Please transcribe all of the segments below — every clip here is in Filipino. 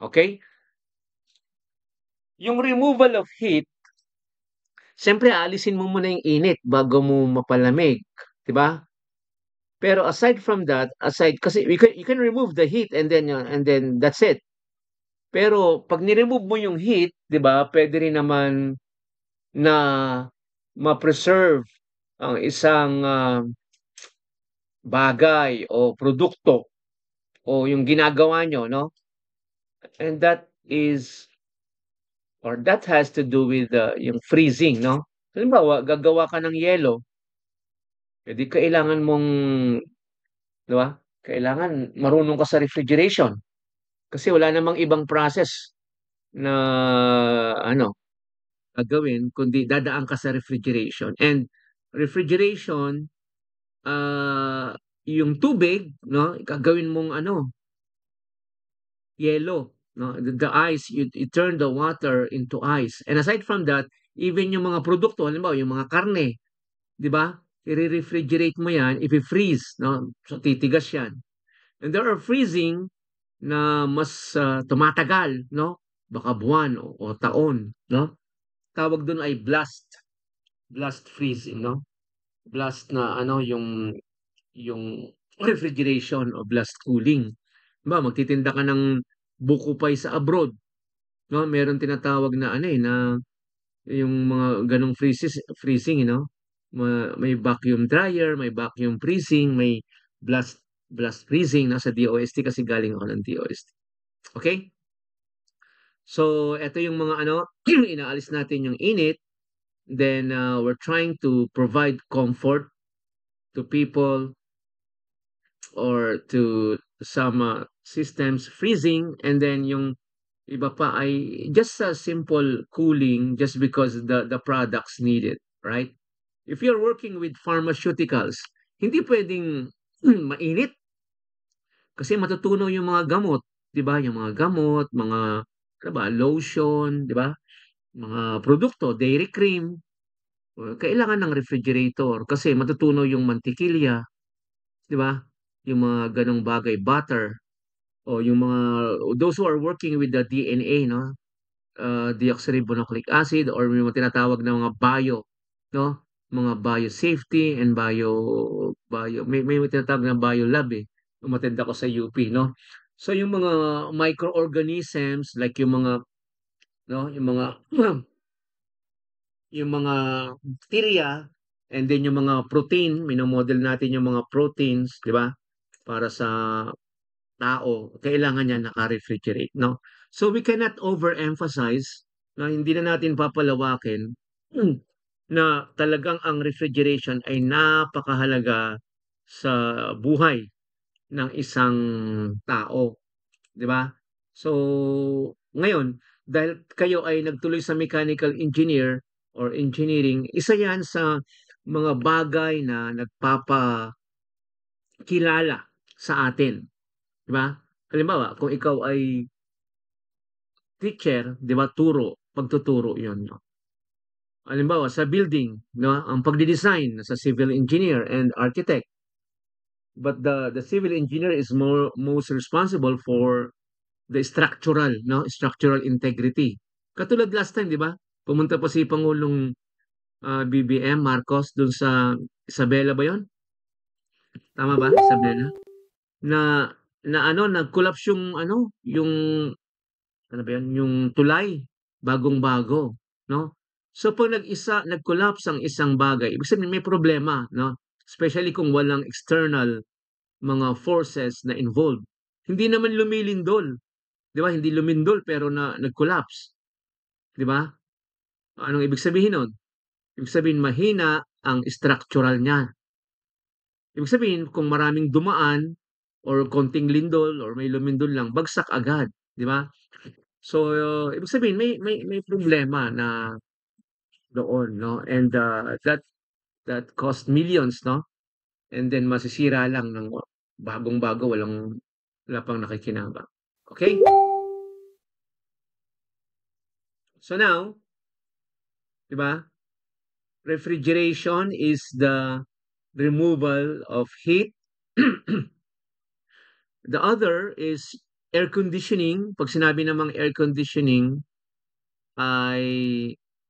Okay? Yung removal of heat, siyempre aalisin mo muna yung init bago mo mapalamig, 'di ba? Pero aside from that, aside kasi you can remove the heat and then that's it. Pero 'pag ni-remove mo yung heat, 'di ba, puwede rin naman na ma-preserve ang isang, bagay o produkto o yung ginagawa niyo 'no, and that is or that has to do with, yung freezing 'no. Halimbawa, gagawa ka ng yelo, eh, di kailangan mong 'di ba, kailangan marunong ka sa refrigeration kasi wala namang ibang process na ano, gagawin kundi dadaan ka sa refrigeration and refrigeration, ah, yung tubig 'no, gagawin mong ano, yelo 'no, the ice you turn the water into ice and aside from that, even yung mga produkto halimbawa yung mga karne, 'di ba, ire-refrigerate mo 'yan, ifi-freeze 'no, so titigas 'yan. And there are freezing na mas, tumatagal 'no, baka buwan o taon 'no. Tawag dun ay blast freezing 'no, blast na ano yung refrigeration o blast cooling. Halimbawa magtitinda ka ng buko pie sa abroad 'no, meron tinatawag na ano, na yung mga gano'ng freezing, you know, may vacuum dryer, may vacuum freezing, may blast blast freezing nasa DOST kasi galing ako ng DOST. Okay. So eto yung mga ano, inaalis natin yung init, then, we're trying to provide comfort to people or to some, systems, freezing, and then yung iba pa ay just a simple cooling just because the products need it, right? If you're working with pharmaceuticals, hindi puwedeng mainit kasi matutunaw yung mga gamot, 'di ba? Yung mga gamot, mga ano ba, lotion, 'di ba? Mga produkto, dairy cream, kailangan ng refrigerator kasi matutunaw yung mantikilya, 'di ba? Yung mga gano'ng bagay, butter o yung mga those who are working with the DNA 'no, deoxyribonucleic acid or yung mga tinatawag na mga bio 'no, mga biosafety and may tinatawag na biolab, eh, nung ako sa UP 'no. So yung mga microorganisms like yung mga 'no, yung mga yung mga bacteria and then yung mga protein, mino-model natin yung mga proteins, 'di ba, para sa tao, kailangan niya naka-refrigerate 'no. So we cannot overemphasize na hindi na natin papalawakin na talagang ang refrigeration ay napakahalaga sa buhay ng isang tao, 'di ba? So, ngayon dahil kayo ay nagtuloy sa mechanical engineer or engineering, isa 'yan sa mga bagay na nagpapakilala sa atin, 'di ba? Halimbawa, kung ikaw ay teacher, 'di ba, pagtuturo 'yon, 'no? Halimbawa sa building, 'no, ang pagde-design sa civil engineer and architect. But the civil engineer is most responsible for the structural integrity. Katulad last time, 'di ba? Pumunta pa si Pangulong BBM Marcos dun sa Isabela ba 'yon? Tama ba, Isabela? Na na ano, nag-collapse yung ano, yung ano ba 'yun, yung tulay, bagong-bago, 'no? So 'pag nag-collapse ang isang bagay, ibig sabihin may problema, 'no? Especially kung walang external mga forces na involved. Hindi naman lumilindol, 'di ba? Hindi lumindol pero nag-collapse, 'di ba? Anong ibig sabihin nun? Ibig sabihin mahina ang structural niya. Ibig sabihin kung maraming dumaan or konting lindol or may lumindol lang, bagsak agad, 'di ba? So, ibig sabihin may problema na doon 'no and, that cost millions 'no and then masisira lang ng bagong-bago wala pang nakikinabang. Okay. So now, 'di ba, refrigeration is the removal of heat. The other is air conditioning, 'pag sinabi namang air conditioning ay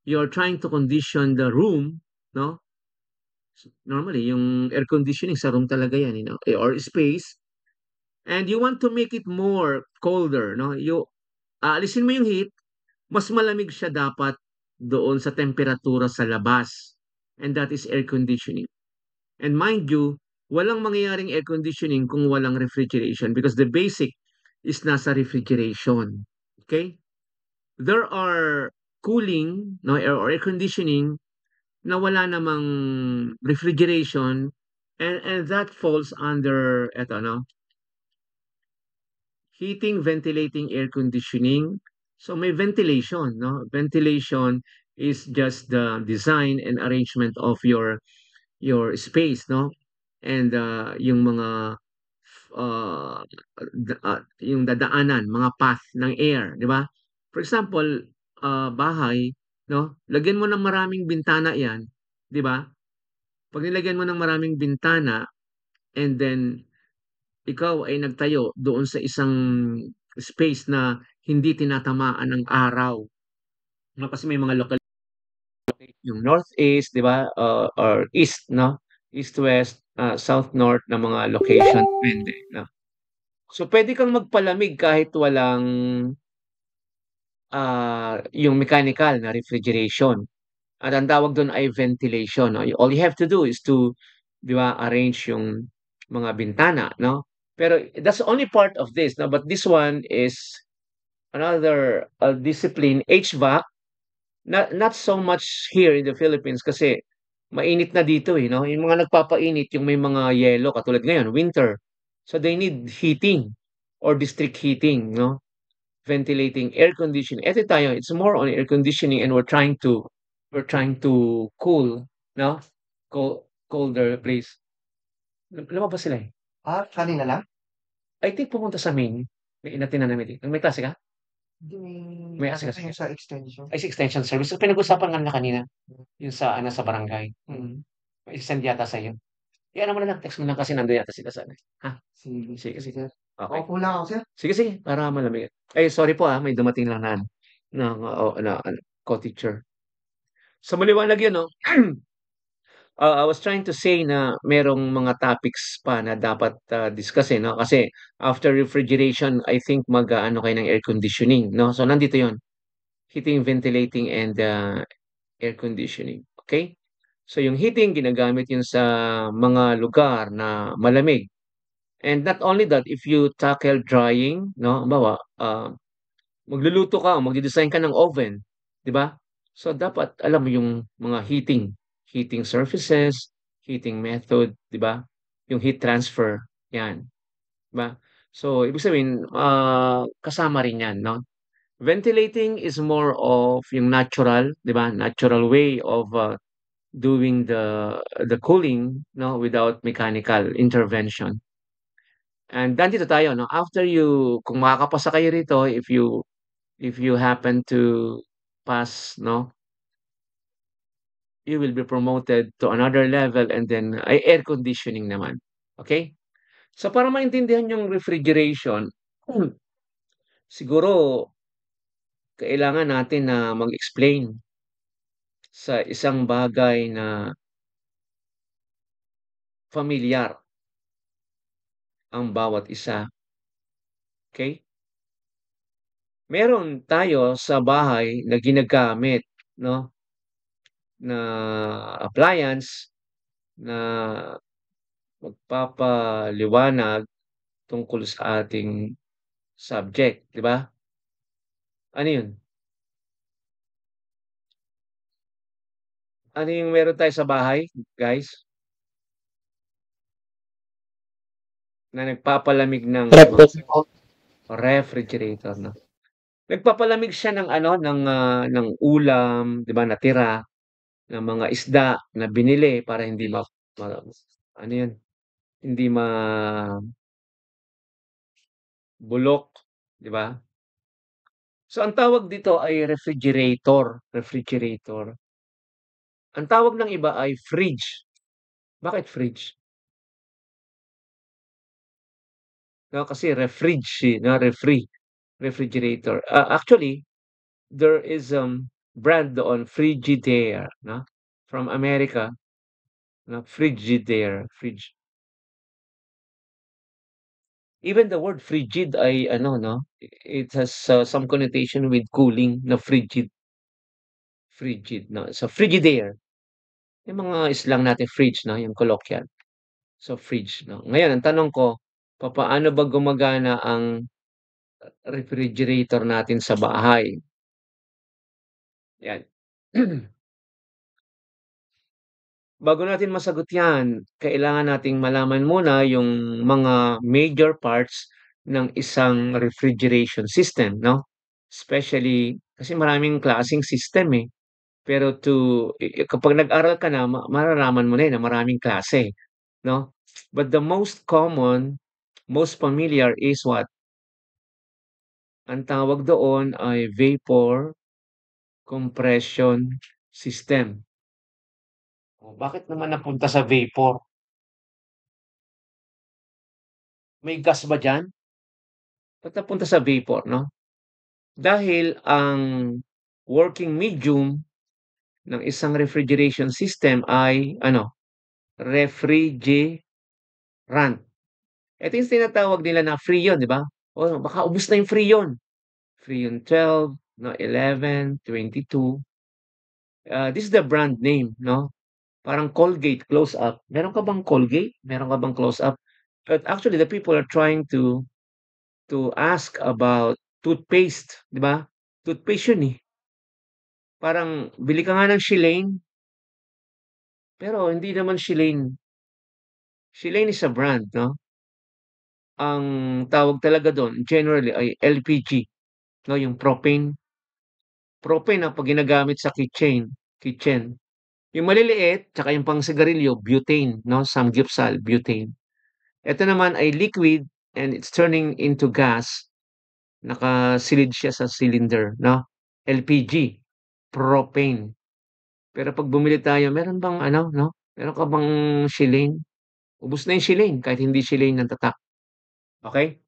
you're trying to condition the room, 'no? Normally yung air conditioning sa room talaga yan, or space, and you want to make it more colder, 'no? Aalisin mo yung heat, mas malamig siya dapat doon sa temperatura sa labas, and that is air conditioning. And mind you, walang mangyayaring air conditioning kung walang refrigeration because the basic is nasa refrigeration. Okay? There are cooling, no, or air conditioning na wala namang refrigeration, and that falls under eto, no, heating, ventilating, air conditioning. So may ventilation, no? Ventilation is just the design and arrangement of your space, no? And yung mga yung dadaanan, mga path ng air, di ba? For example, bahay, no? Lagyan mo ng maraming bintana 'yan, di ba? Pag nilagyan mo ng maraming bintana and then ikaw ay nagtayo doon sa isang space na hindi tinatamaan ng araw, no? Kasi may mga lokal yung northeast, 'di ba? Or east, no? East west, south north na mga location depende, no? So pwede kang magpalamig kahit walang yung mechanical na refrigeration. At ang tawag dun ay ventilation, no? All you have to do is to, 'di ba, arrange yung mga bintana, no? Pero that's only part of this, no? But this one is another discipline, HVAC. Not so much here in the Philippines kasi mainit na dito, eh, no? Yung mga nagpapainit, yung may mga yelo katulad ngayon, winter. So they need heating or district heating, no? Ventilating, air conditioning. Eto tayo, it's more on air conditioning and we're trying to cool, no? Cool the place. Lumabas sila eh. Kanina lang? I think pumunta sa main. May inatin na meeting. May klase ka? Hindi May ano asikaso tayo ka? sa extension. Ay, sa extension service. So, pinag-usapan nga na kanina. Yung sa barangay. Mm. May send yata sa'yo. Yan mo na lang. Text mo lang kasi nandun yata sila sa ano. Ha? Sige, Sige, sige. sir. Okay. Paupo lang ako, sir. Sige, sige. Para malamig. Ay, sorry po may dumating lang na ano. Na co-teacher. Sa maliwanag yun, no? I was trying to say na merong mga topics pa na dapat discussin, no? Kasi after refrigeration, I think mag-ano kayo ng air conditioning, no? So nandito 'yon, heating, ventilating, and air conditioning. Okay? So yung heating, ginagamit yun sa mga lugar na malamig. And not only that, if you tackle drying, no? Halimbawa, magluluto ka, magde-design ka ng oven, 'di ba? So dapat alam mo yung mga heating surfaces, heating method, 'di ba? Yung heat transfer, 'yan, 'di ba? So ibig sabihin, kasama rin 'yan, no? Ventilating is more of yung natural, 'di ba? Natural way of doing the cooling, no, without mechanical intervention. And nandito tayo, no? After you, kung makakapasa kayo rito, if you happen to pass, no, you will be promoted to another level and then ay air conditioning naman. Okay? So para maintindihan yung refrigeration, siguro kailangan natin na mag-explain sa isang bagay na familiar ang bawat isa. Okay? Meron tayo sa bahay na ginagamit, no, na appliance na magpapaliwanag tungkol sa ating subject, 'di ba? Ano 'yun? Ano yung meron tayo sa bahay, guys, na nagpapalamig ng Rep po. refrigerator, 'no? Nagpapalamig siya ng ano, ng ulam, 'di ba, natira, ng mga isda na binili para hindi ma ano 'yun, hindi mabulok, 'di ba? So, ang tawag dito ay refrigerator. Ang tawag ng iba ay fridge. Bakit fridge? no? Kasi refrigerator. Actually, there is brand doon, Frigidaire, no? From America, no? Frigidaire, even the word frigid ay ano, no? It has some connotation with cooling na frigid, no? So Frigidaire, yung mga slang natin fridge, no? Yung colloquial. So fridge, no? Ngayon ang tanong ko, papaano ba gumagana ang refrigerator natin sa bahay? Yan. Bago natin masagot 'yan, kailangan nating malaman muna yung mga major parts ng isang refrigeration system, 'no? Especially kasi maraming klaseng system, eh. Pero kapag nag-aral ka na malalaman mo na, na maraming klase, 'no? But the most common, most familiar is what? Ang tawag doon ay vapor compression system. Oh, bakit naman napunta sa vapor? May gas ba diyan? Ba't napunta sa vapor, 'no? Dahil ang working medium ng isang refrigeration system ay ano, refrigerant. Ito yung tinatawag nila na Freon, 'di ba? Oh, baka ubos na yung Freon. Freon 12, no, 11, 22. This is the brand name, no? Parang Colgate Close Up. Meron ka bang Colgate? Meron ka bang Close Up? But actually, the people are trying to ask about toothpaste, 'di ba? Toothpaste yun, eh. Parang bili ka nga ng Shilane, pero hindi naman Shilane. Shilane is a brand, 'no? Ang tawag talaga dun generally ay LPG, 'no, yung propane. Propane ang 'pag ginagamit sa kitchen. Yung maliliit tsaka yung pang-sigarilyo butane, 'no, samgyupsal, butane. Ito naman ay liquid and it's turning into gas, nakasilid siya sa cylinder, 'no, LPG, propane. Pero 'pag bumili tayo meron bang ano, 'no, meron ka bang Shilane? Ubos na yung Shilane kahit hindi Shilane ng tatak, okey?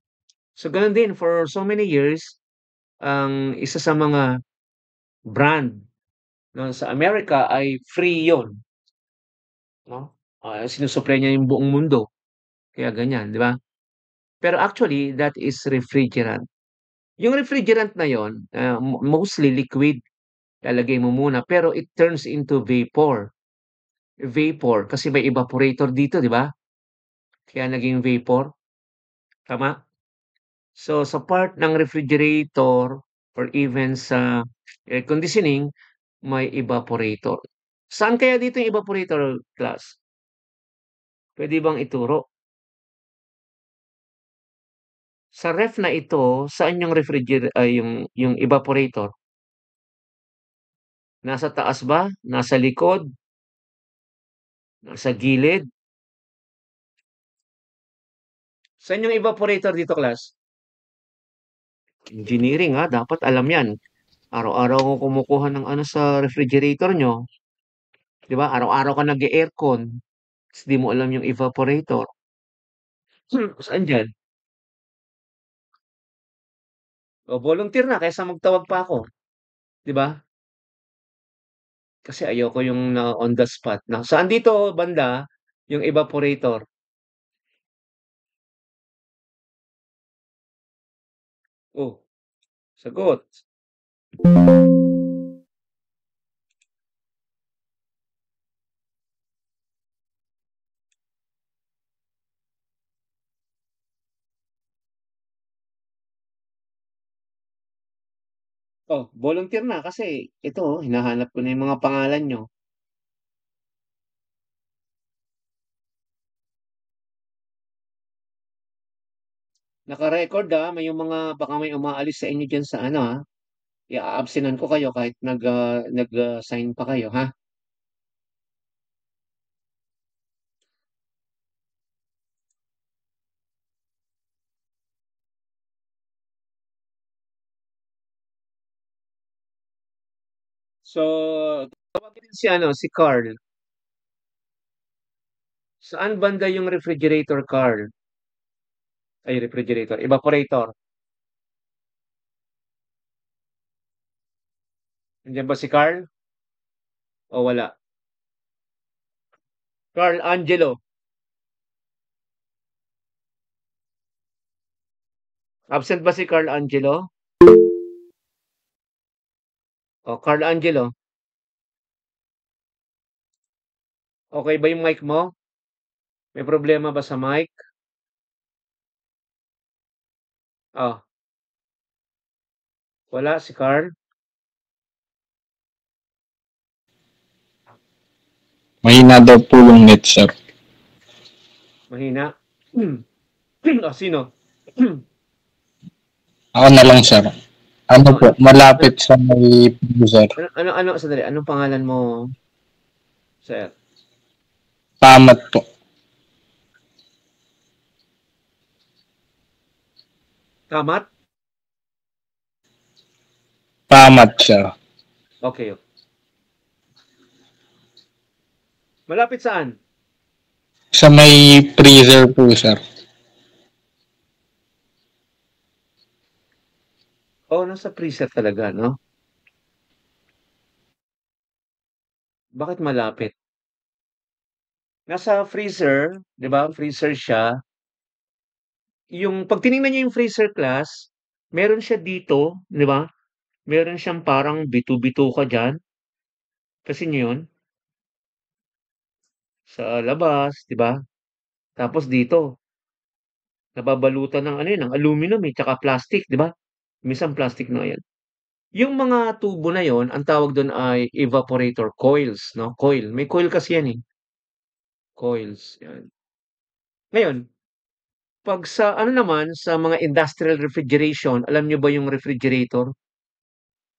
So gano'n din for so many years, ang isa sa mga brand 'no, sa Amerika ay Freon, 'no? Sinusupply niya yung buong mundo, kaya ganyan, 'di ba? Pero actually that is refrigerant. Yung refrigerant na yun, mostly liquid, lalagay mo muna pero it turns into vapor. Vapor kasi may evaporator dito, 'di ba? Kaya naging vapor, tama? So, sa part ng refrigerator or even sa air conditioning, may evaporator. Saan kaya dito yung evaporator, class? Puwede bang ituro? Sa ref na ito, saan yung ay yung evaporator? Nasa taas ba? Nasa likod? Nasa gilid? Saan yung evaporator dito, class? Engineering, dapat alam 'yan. Araw-araw kang kumukuha ng ano sa refrigerator niyo, 'di ba? Araw-araw ka nag-e-aircon, ta's 'di mo alam yung evaporator. Saan diyan? O volunteer na kaysa magtawag pa ako, 'di ba? Kasi ayoko yung na on the spot na, "Saan dito banda yung evaporator?" Oh, sagot. Oh, volunteer na kasi ito, hinahanap ko na yung mga pangalan niyo. Naka-record, may yung mga baka may umaalis sa inyo diyan sa ano, i-a-absenan ko kayo kahit sign pa kayo, ha? So, tawagin din si Carl. Saan banda yung refrigerator, Carl? Ay, refrigerator. Evaporator. Nandiyan ba si Carl? O wala? Carl Angelo. Absent ba si Carl Angelo? O, Carl Angelo. Okay ba yung mic mo? May problema ba sa mic? Oh, wala si Carl. Mahina daw po yung net, sir. Mahina. O, sino? Ako na lang, sir. Ano Oh, po, ano, malapit sa may sir. sandali. Anong pangalan mo, sir? Pamat po. Kamat? Pamat, sir. Okay. Malapit saan? Sa may freezer po, sir. Oh, nasa freezer talaga, no? Bakit malapit? Nasa freezer, 'di ba? Freezer siya. Yung pag tiningnan niyo yung freezer class, meron siya dito, 'di ba? Meron siyang parang bitu-bituka diyan. Kasi niyo yun? Sa labas, 'di ba? Tapos dito, nababalutan ng ano yun, ng aluminum eh, tsaka plastic, 'di ba? Minsan plastic na yan. Yung mga tubo na yon, ang tawag doon ay evaporator coils, no? Coil. May coil kasi yan eh. Coils. Yan. Ngayon, pag sa ano naman, sa mga industrial refrigeration, alam nyo ba yung refrigerator?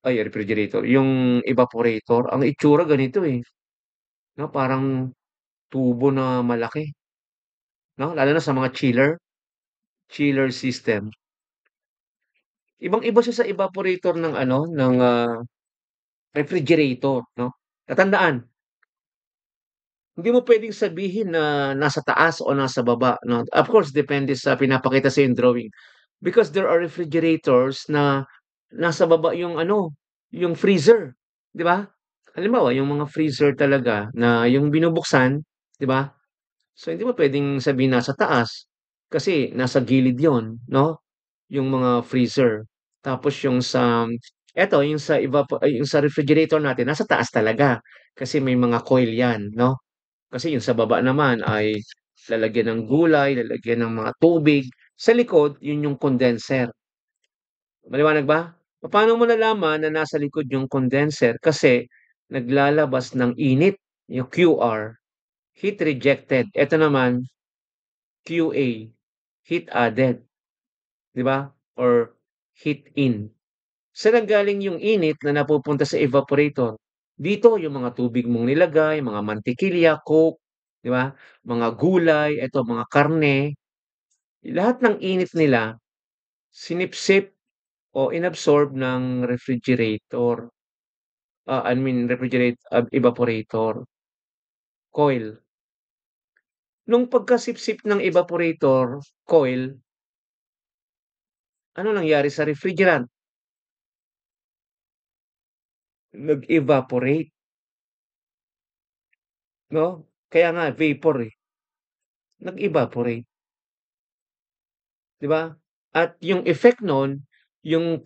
Ay, refrigerator. Yung evaporator, ang itsura ganito eh. No? Parang tubo na malaki. No? Lalo na sa mga chiller system. Ibang-iba siya sa evaporator ng ano, ng refrigerator, no? Tatandaan, hindi mo pwedeng sabihin na nasa taas o nasa baba, no? Of course, depende sa pinapakita sa yung drawing. Because there are refrigerators na nasa baba yung ano, yung freezer, 'di ba? Halimbawa, yung mga freezer talaga na yung binubuksan, 'di ba? So hindi mo pwedeng sabihin nasa taas kasi nasa gilid 'yon, no? Yung mga freezer. Tapos yung sa eto yung sa yung sa refrigerator natin nasa taas talaga kasi may mga coil 'yan, no? Kasi yung sa baba naman ay lalagyan ng gulay, lalagyan ng mga tubig. Sa likod, yun yung condenser. Maliwanag ba? Paano mo nalaman na nasa likod yung condenser? Kasi naglalabas ng init, yung QR, heat rejected. Ito naman, QA, heat added, di ba? Or heat in. Saan nanggaling yung init na napupunta sa evaporator? Dito yung mga tubig mong nilagay, mga mantikilya, coke, di ba? Mga gulay, eto mga karne, lahat ng init nila sinipsip o inabsorb ng refrigerator. I mean evaporator, coil. Nung pagkasipsip ng evaporator, coil, ano nangyari sa refrigerant? Nag-evaporate, no? Kaya nga vapor eh, nag-evaporate. 'Di ba? At yung effect nun, yung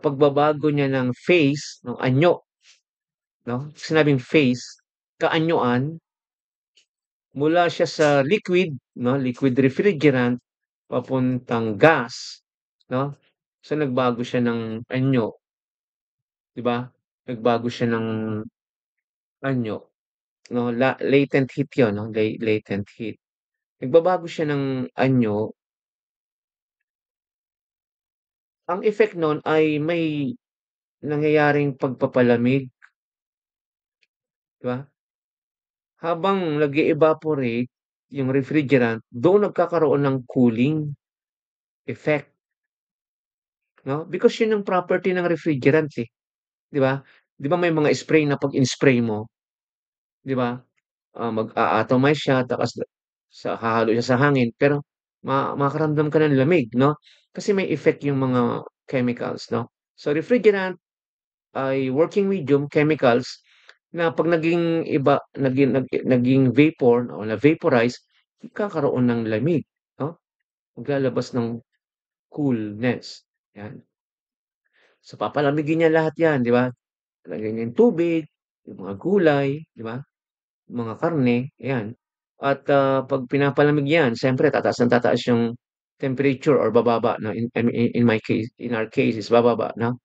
pagbabago niya ng phase, ng anyo, 'no? Sinabing phase, kaanyuan, mula siya sa liquid, 'no, liquid refrigerant, papuntang gas, 'no? So, nagbago siya ng anyo, 'di ba? Nagbago siya ng anyo, 'no, latent heat 'yun, 'no, latent heat. Nagbabago siya ng anyo, ang effect nun ay may nangyayaring pagpapalamig, 'di ba? Habang nag-e-evaporate yung refrigerant, doon nagkakaroon ng cooling effect, 'no? Because yun yung property ng refrigerant, eh, 'di ba? 'Di ba may mga spray na 'pag in-spray mo, 'di ba, mag-a-atomize siya tapos hahalo siya sa hangin pero Makakaramdam ka ng lamig, 'no? Kasi may effect yung mga chemicals, 'no? So, refrigerant ay working medium chemicals na 'pag naging iba naging vapor o na-vaporize, magkakaroon ng lamig, 'no? Maglalabas ng coolness, 'yan. So, papalamigin niya lahat 'yan, 'di ba? Lagyan niya yung tubig, yung mga gulay, 'di ba? Mga karne, ayan. At, 'pag pinapalamig 'yan siyempre tataas ng tataas yung temperature or bababa na in my case in our case is bababa 'no.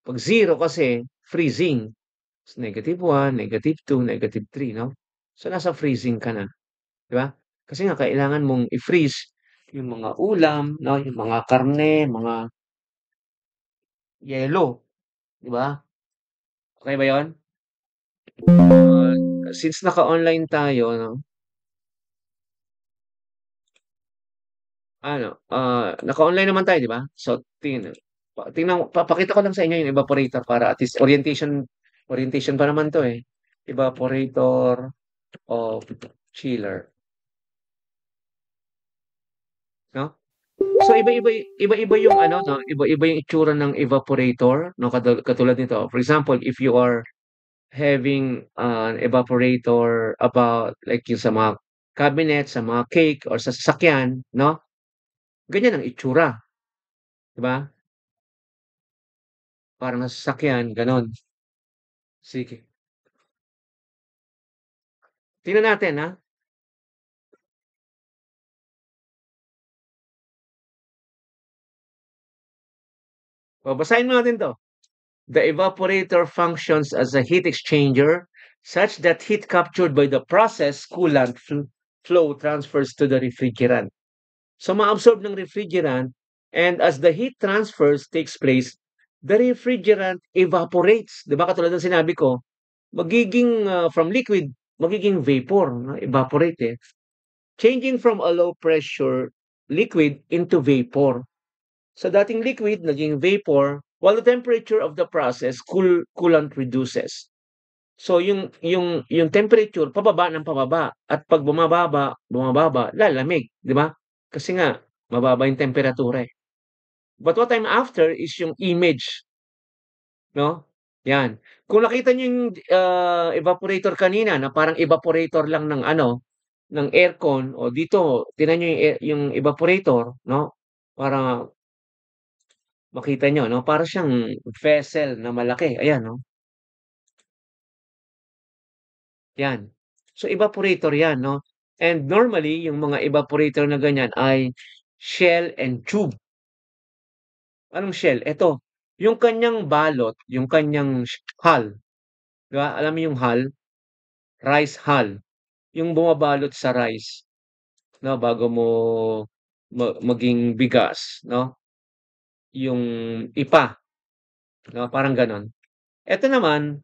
'Pag 0 kasi freezing, -1, -2, -3 'no. So, nasa freezing ka na, 'di ba? Kasi nga kailangan mong i-freeze yung mga ulam 'no, yung mga karne, mga yelo, 'di ba? Okey ba yun? Since naka-online tayo 'no, naka-online naman tayo 'di ba? So, papakita ko lang sa inyo yung evaporator para at least orientation pa naman 'to, eh. Evaporator of chiller, 'no? So, iba-iba yung ano 'no, iba-iba yung itsura ng evaporator 'no, katulad nito. For example, if you are having an evaporator about like yung sa mga cabinet, sa mga cake or sa sasakyan 'no, ganyan ang itsura, 'di ba? Parang nasa sasakyan gano'n. Sige, tingnan natin, basahin mo natin 'to. The evaporator functions as a heat exchanger such that heat captured by the process coolant flow transfers to the refrigerant. So maabsorb ng refrigerant and as the heat transfers takes place, the refrigerant evaporates. 'Di ba katulad ng sinabi ko, magiging from liquid, magiging vapor, no? Evaporate eh. Changing from a low pressure liquid into vapor. Sa dating liquid, naging vapor, while the temperature of the process, coolant reduces. So yung temperature pababa ng pababa at 'pag bumababa, lalamig, 'di ba? Kasi nga mababa yung temperatura, eh. But what I'm after is yung image, 'no? 'Yan. Kung nakita niyo yung, evaporator kanina na parang evaporator lang ng ano, ng aircon, o dito tingnan niyo yung evaporator, 'no? Para makita niyo 'no, para siyang vessel na malaki, ayan 'no, 'yan. So evaporator 'yan 'no, and normally yung mga evaporator na ganyan ay shell and tube. Anong shell? Eto, yung kanyang balot, yung kanyang hull, 'di ba, alam mo yung hull? Rice hull, yung bumabalot sa rice 'no, bago mo maging bigas 'no, yung ipa 'no, parang gano'n. Eto naman,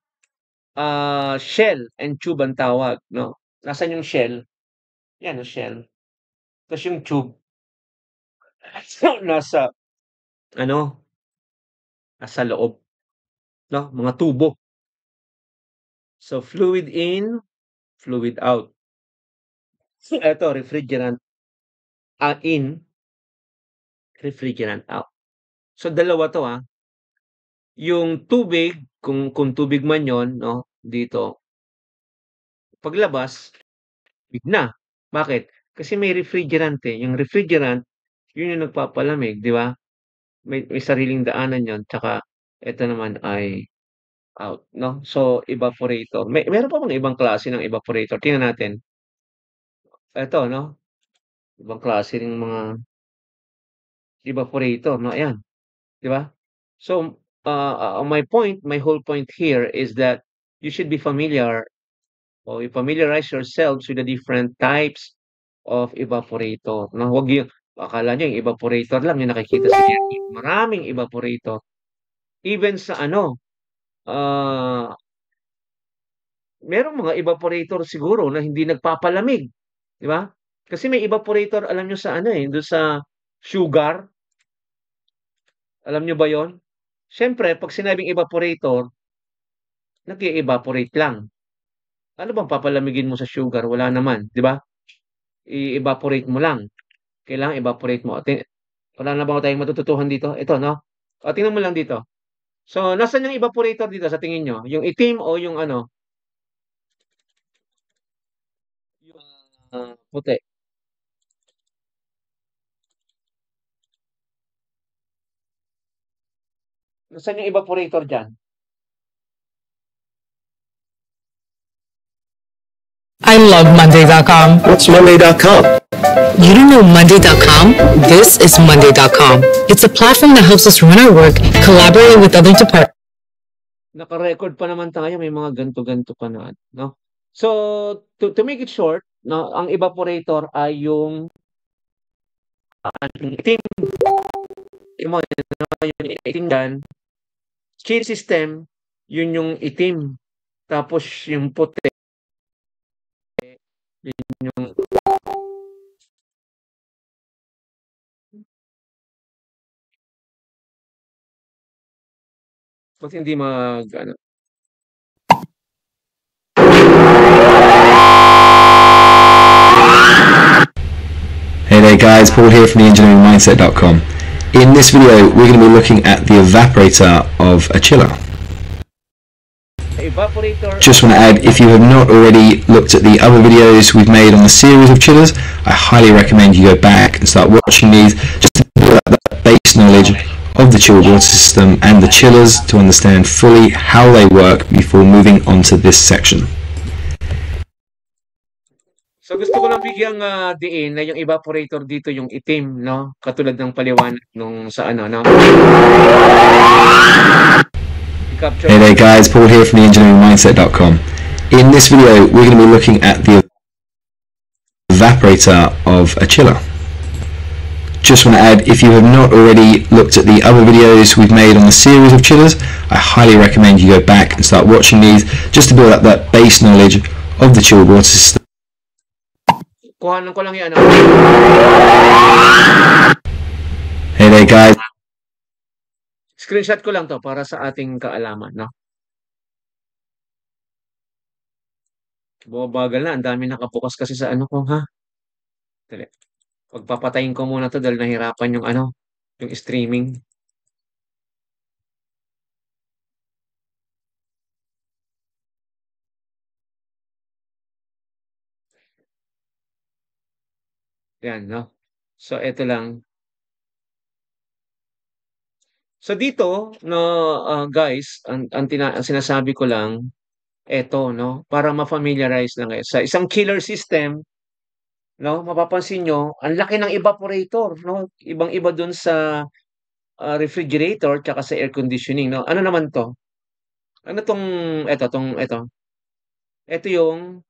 shell and tube ang tawag 'no. Nasaan yung shell? 'Yan yung shell, ta's yung tube nasa ano, nasa loob 'no, mga tubo. So, fluid in, fluid out. Eto refrigerant, in, refrigerant out. So, dalawa 'to, yung tubig kung tubig man yon 'no, dito, paglabas tubig na. Bakit? Kasi may refrigerant, eh, yung refrigerant yun yung nagpapalamig, 'di ba? May sariling daanan yun, tsaka eto naman ay out 'no. So, evaporator. Meron pa bang ibang klase ng evaporator? Tingnan natin. Eto 'no, ibang klase ring mga evaporator 'no, ayan, 'di ba? So, my whole point here is that you should be familiar or you familiarize yourselves with the different types of evaporator 'no. Huwag yung akala niyo yung evaporator lang yung nakikita sa aircon, maraming evaporator. Even sa ano, ah merong mga evaporator siguro na hindi nagpapalamig, 'di ba? Kasi may evaporator alam niyo sa ano, eh, dun sa sugar, alam niyo ba yon? Siyempre 'pag sinabing evaporator, nag-e-evaporate lang. Ano bang papalamigin mo sa sugar? Wala naman, 'di ba? I-evaporate mo lang. Kailangan evaporate mo. Wala na ba tayong matututuhan dito? Ito, no? O, tingnan mo lang dito. So, nasaan yung evaporator dito sa tingin nyo? Yung itim o yung ano? Yung puti. Nasaan yung evaporator dyan? I love Monday.com. What's Monday.com? You don't know Monday.com? This is Monday.com. It's a platform that helps us run our work, collaborate with other departments. Naka-record pa naman tayo, may mga ganto-ganto pa na, no? So, to make it short, no, ang evaporator ay yung itim. Yung itim dyan. Chill system, yun yung itim. Tapos yung puti, yun yung ba't hindi mag, ano, Hey there guys, Paul here from theengineeringmindset.com. In this video, we're going to be looking at the evaporator of a chiller. evaporator. Just want to add, if you have not already looked at the other videos we've made on the series of chillers, I highly recommend you go back and start watching these just to build up that base knowledge of the chilled water system and the chillers to understand fully how they work before moving on to this section. So gusto ko lang bigyang diin na yung evaporator dito yung itim, no? Katulad ng paliwanag nung sa ano, no? Hey there guys, Paul here from theengineeringmindset.com. In this video, we're going to be looking at the evaporator of a chiller. Just want to add, if you have not already looked at the other videos we've made on the series of chillers, I highly recommend you go back and start watching these just to build up that base knowledge of the chilled water system. Kuhanan ko lang yan. Hey there guys. Screenshot ko lang to para sa ating kaalaman, no? Bumabagal na, ang dami nakabukas kasi sa ano ko, ha? Dali. Pagpapatayin ko muna to dahil nahirapan yung ano, yung streaming. Yan, no? So, ito lang. So, dito, no, guys, ang sinasabi ko lang, eto, no? Para ma-familiarize lang kayo. Sa isang chiller system, no? Mapapansin nyo, ang laki ng evaporator, no? Ibang-iba dun sa refrigerator tsaka sa air conditioning, no? Ano naman to? Ano tong, eto. Ito yung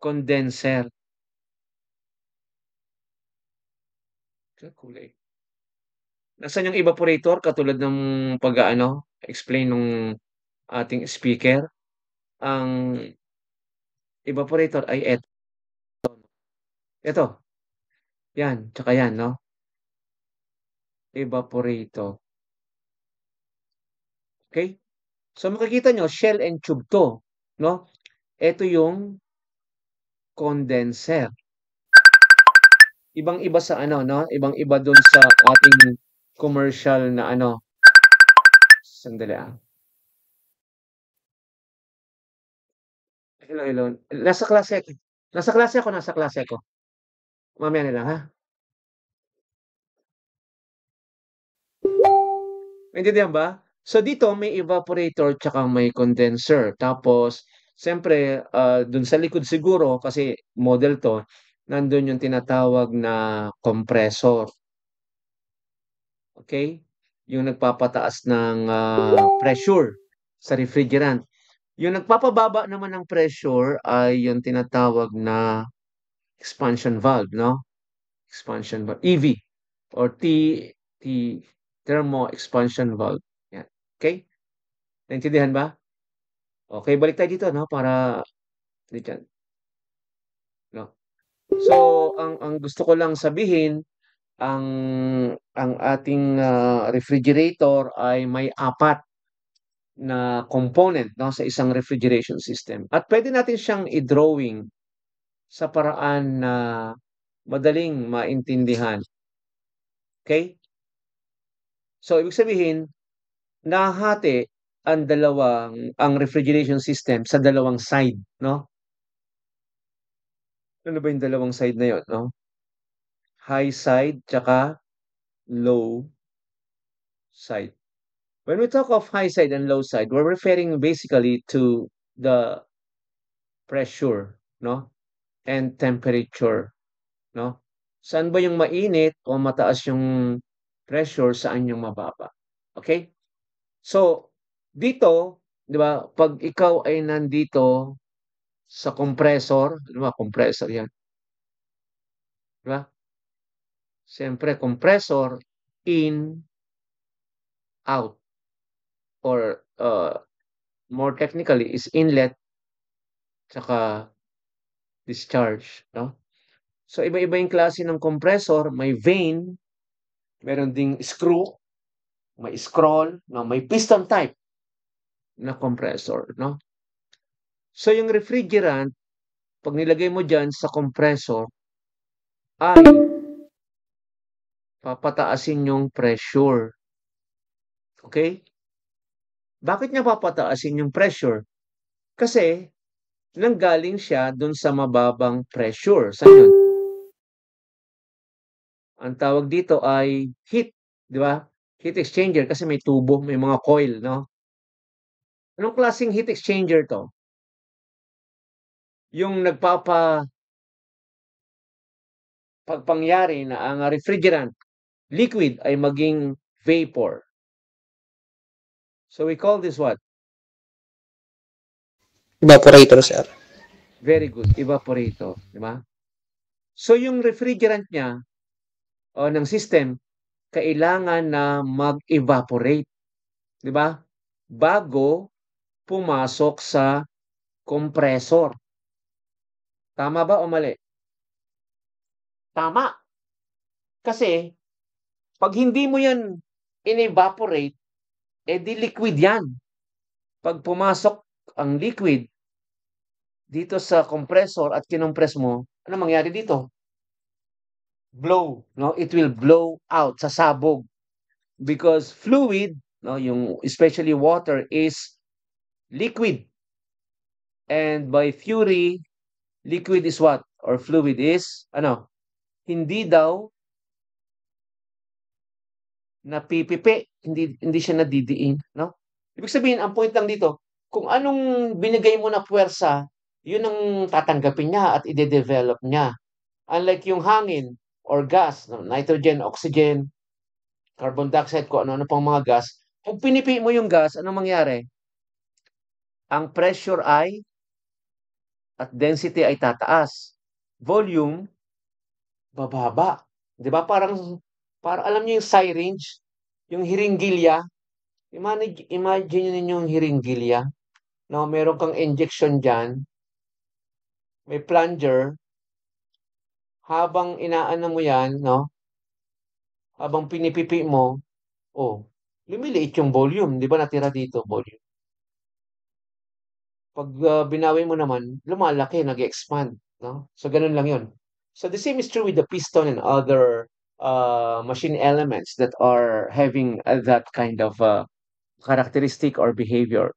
condenser. Kulay. Nasaan yung evaporator? Katulad ng pag-ano, explain nung ating speaker. Ang evaporator ay eto. Ito. Yan. Tsaka yan, no? Evaporator. Okay? So, makikita nyo, shell and tube to. No? Ito yung condenser. Ibang-iba sa ano, no? Ibang-iba dun sa ating commercial na ano. Sandali ah. Hello. Nasa klase ako. Mamaya na lang, ha? Naintindihan ba? So, dito may evaporator tsaka may condenser. Tapos, siyempre, dun sa likod siguro, kasi model to, nandun yung tinatawag na compressor. Okay? Yung nagpapataas ng pressure sa refrigerant. Yung nagpapababa naman ng pressure ay yung tinatawag na expansion valve, no? Expansion valve, EV or T thermo expansion valve. Yan. Okay? Naintindihan ba? Okay, balik tayo dito, no? Para dito. No. So, ang gusto ko lang sabihin, ang ating refrigerator ay may apat na component, no, sa isang refrigeration system. At pwede natin siyang i-drawing sa paraan na madaling maintindihan. Okay? So, ibig sabihin, nahati ang refrigeration system sa dalawang side, no? Ano ba yung dalawang side na yun, no? High side tsaka low side. When we talk of high side and low side, we're referring basically to the pressure, no? And temperature, no? Saan ba yung mainit o mataas yung pressure, saan yung mababa? Okay? So, dito, 'di ba, pag ikaw ay nandito sa compressor, 'di ba, compressor 'yan, 'di ba? Siyempre compressor, in, out, or more technically is inlet tsaka discharge, no? So, iba-iba yung klase ng compressor, may vane, meron ding screw, may scroll, no, may piston type na compressor, no? So, yung refrigerant, pag nilagay mo diyan sa compressor, ay papataasin yung pressure. Okay? Bakit niya papataasin yung pressure? Kasi nanggaling siya dun sa mababang pressure. Saan yun? Ang tawag dito ay heat, di ba? Heat exchanger kasi may tubo, may mga coil, no? Anong klaseng heat exchanger to? Yung pagpangyari na ang refrigerant liquid ay maging vapor. So we call this what? Evaporator, sir. Very good, evaporator, di ba? So yung refrigerant niya o ng system kailangan na mag-evaporate, di ba? Bago pumasok sa compressor. Tama ba o mali? Tama. Kasi pag hindi mo yan in-evaporate, di liquid yan. Pag pumasok ang liquid dito sa compressor at kinompress mo, ano mangyari dito? Blow, no? It will blow out, sasabog. Because fluid, no, yung especially water is liquid. And by theory, liquid is what? Or fluid is, ano? Hindi daw napipipi, hindi siya nadidiin, no? Ibig sabihin, ang point lang dito, kung anong binigay mo na puwersa, yun ang tatanggapin niya at ide-develop niya. Unlike yung hangin or gas, no? Nitrogen, oxygen, carbon dioxide, kung ano-ano pang mga gas, kung pinipi mo yung gas, anong mangyari? Ang pressure ay at density ay tataas. Volume, bababa. 'Di ba? Parang alam niyo yung syringe, yung hiringgilya. Imagine niyo yung hiringgilya. No, meron kang injection diyan, may plunger, habang inaano mo 'yan, no? Habang pinipipi mo, oh, lumiliit yung volume, 'di ba natira dito volume. Pag binawi mo naman, lumalaki, nag-expand, no? So ganun lang 'yun. So the same is true with the piston and other machine elements that are having that kind of characteristic or behavior.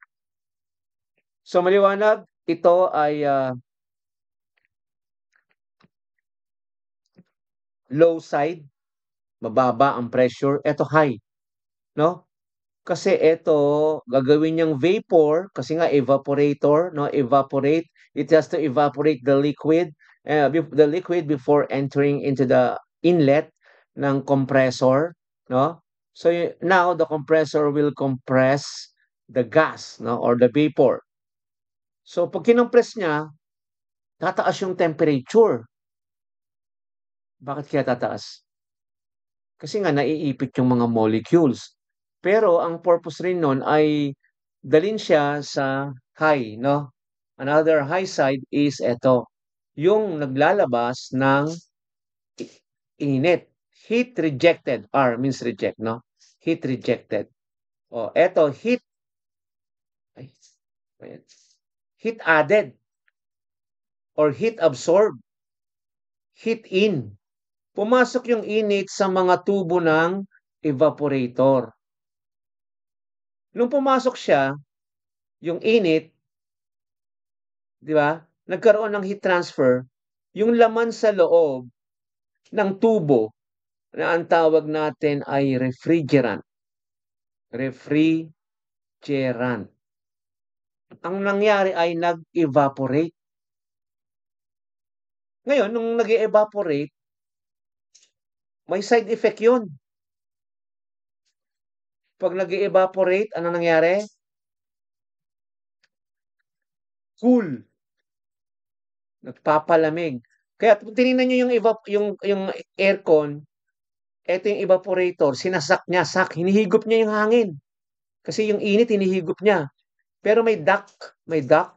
So maliwanag, ito ay low side, mababa ang pressure. Ito high, no? Kasi ito, gagawin niyang vapor, kasi nga evaporator, no? Evaporate. It has to evaporate the liquid, before entering into the inlet ng compressor, no? So now the compressor will compress the gas, no? Or the vapor. So pag kinompress niya, tataas yung temperature. Bakit kaya tataas? Kasi nga naiipit yung mga molecules. Pero ang purpose rin nun ay dalhin siya sa high, no? Another high side is ito, yung naglalabas ng init. Heat rejected. R means reject, no? Heat rejected. O, eto, heat added or heat absorbed, heat in. pumasok yung init sa mga tubo ng evaporator. Nung pumasok siya, yung init, di ba? Nagkaroon ng heat transfer, yung laman sa loob ng tubo na ang tawag natin ay refrigerant. Refrigerant. Ang nangyari ay nag-evaporate. Ngayon, nung nag-evaporate, may side effect yun. Pag nag-evaporate, ano nangyari? Cool. Nagpapalamig. Kaya kung tinignan nyo yung aircon, eto yung evaporator, sinasak niya, hinihigop niya yung hangin. Kasi yung init, hinihigop niya. Pero may duct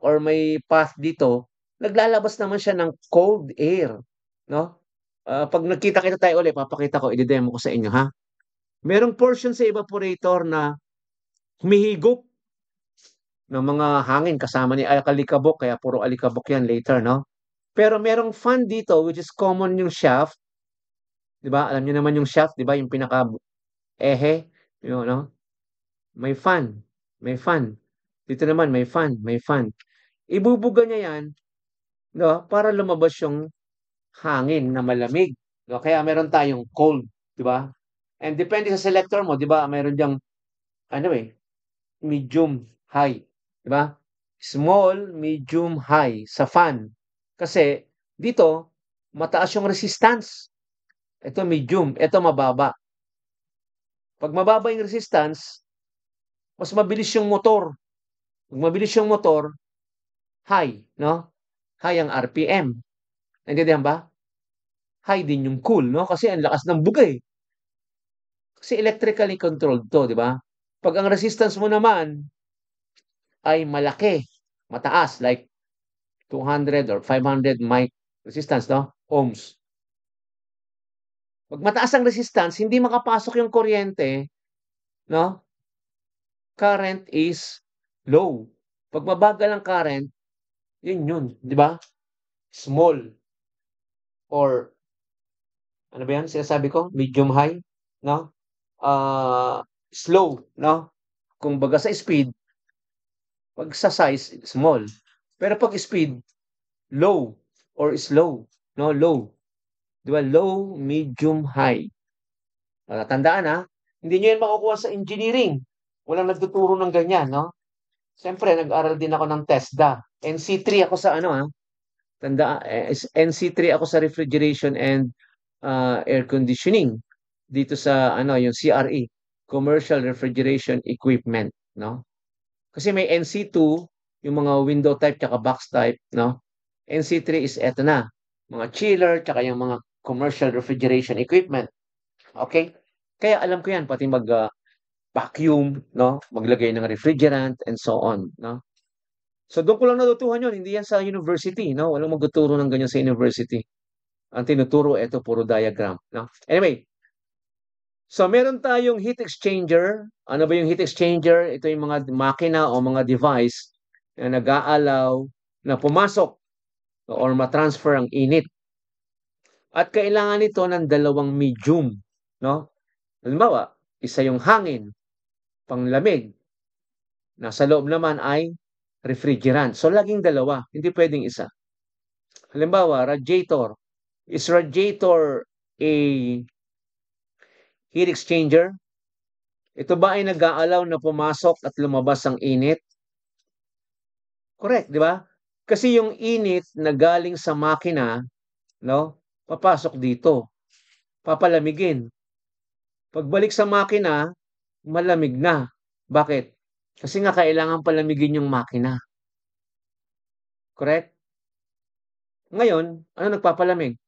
or may path dito, naglalabas naman siya ng cold air. No? Pag nagkita-kita tayo ulit, papakita ko, i-demo ko sa inyo, ha? Merong portion sa evaporator na humihigop ng mga hangin kasama ni alikabok, kaya puro alikabok yan later, no? Pero merong fan dito, which is common yung shaft. Di ba? Alam niyo naman yung shaft, di ba? Yung pinaka-ehe, no? May fan. May fan. Dito naman, may fan. May fan. Ibubuga niya yan, no? Para lumabas yung hangin na malamig. No? Kaya meron tayong cold, di ba? And depende sa selector mo, di ba? Meron diyang, medium, high. Di ba? Small, medium, high sa fan. Kasi dito, mataas yung resistance. Ito medium, ito mababa. Pag mababa yung resistance, mas mabilis yung motor. Pag mabilis yung motor, high, no? High ang RPM. Naintindihan ba? High din yung cool, no? Kasi ang lakas ng buga eh. Kasi electrically controlled to, di ba? Pag ang resistance mo naman ay malaki, mataas, like 200 or 500 mic resistance, no? Ohms. Pag mataas ang resistance, hindi makapasok yung kuryente, no? Current is low. Pag mabagal ang current, yun, di ba? Small or ano ba yan? Sinasabi ko, medium high, no? Slow, no? Kung baga sa speed, pag sa size, small. Pero pag speed, low or slow, no? Low. Di ba? Low, medium, high. Tandaan ha, hindi nyo yan makukuha sa engineering. Walang nagtuturo ng ganyan, no? Siyempre, nag-aral din ako ng TESDA. NC3 ako sa NC3 ako sa refrigeration and air conditioning. Dito sa yung CRE, Commercial Refrigeration Equipment, no? Kasi may NC2, yung mga window type tsaka box type, no? NC3 is eto na, mga chiller tsaka yung mga commercial refrigeration equipment. Okay? Kaya alam ko yan, pati vacuum, no? Maglagay ng refrigerant and so on, no? So doon ko lang natutuhan yun, hindi yan sa university, no? Walang magtuturo ng ganyan sa university. Ang tinuturo, ito puro diagram, no? Anyway, so meron tayong heat exchanger. Ano ba yung heat exchanger? Ito yung mga makina o mga device na nag-aalaw na pumasok or matransfer ang init. At kailangan ito ng dalawang medium, no? Halimbawa, isa yung hangin, panglamig. Nasa loob naman ay refrigerant. So, laging dalawa. Hindi pwedeng isa. Halimbawa, radiator. Is radiator a heat exchanger? Ito ba ay nag-aalaw na pumasok at lumabas ang init? Correct, di ba? Kasi yung init na galing sa makina, no, papasok dito. Papalamigin. Pagbalik sa makina, malamig na. Bakit? Kasi nga kailangan palamigin yung makina. Correct? Ngayon, ano nagpapalamig?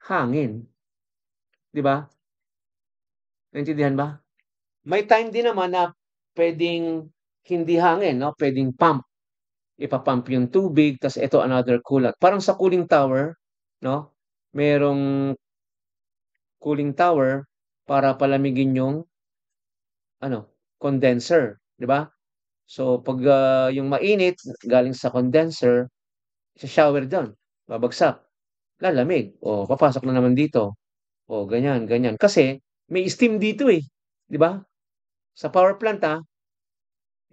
Hangin. Di ba? Naintindihan ba? May time din naman na pwedeng hindi hangin, no? Pwedeng pump. Ipapump yung tubig, tas ito another coolant. Parang sa cooling tower, no? Merong cooling tower para palamigin yung condenser, di ba? So pag yung mainit galing sa condenser, sa shower doon, babagsak, lalamig, o papasok na naman dito. O ganyan, ganyan. Kasi may steam dito eh, 'di ba? Sa power plant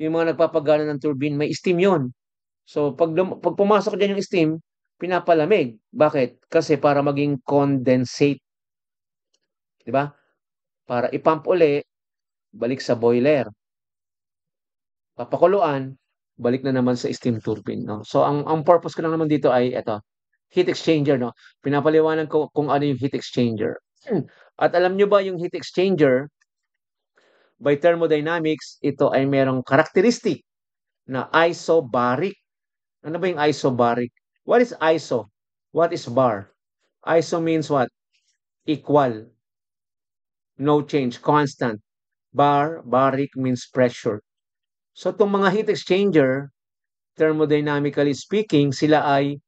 yung mga nagpapagana ng turbine, may steam 'yon. So pag pumasok diyan yung steam, pinapalamig. Bakit? Kasi para maging condensate, 'di ba? Para i-pump uli, balik sa boiler. Papakuluan, balik na naman sa steam turbine, no? So ang purpose ko lang naman dito ay eto, heat exchanger, no? Pinapaliwanag ko kung ano yung heat exchanger. At alam nyo ba yung heat exchanger, by thermodynamics, ito ay merong characteristic na isobaric. Ano ba yung isobaric? What is iso? What is bar? Iso means what? Equal. No change. Constant. Baric means pressure. So itong mga heat exchanger, thermodynamically speaking, sila ay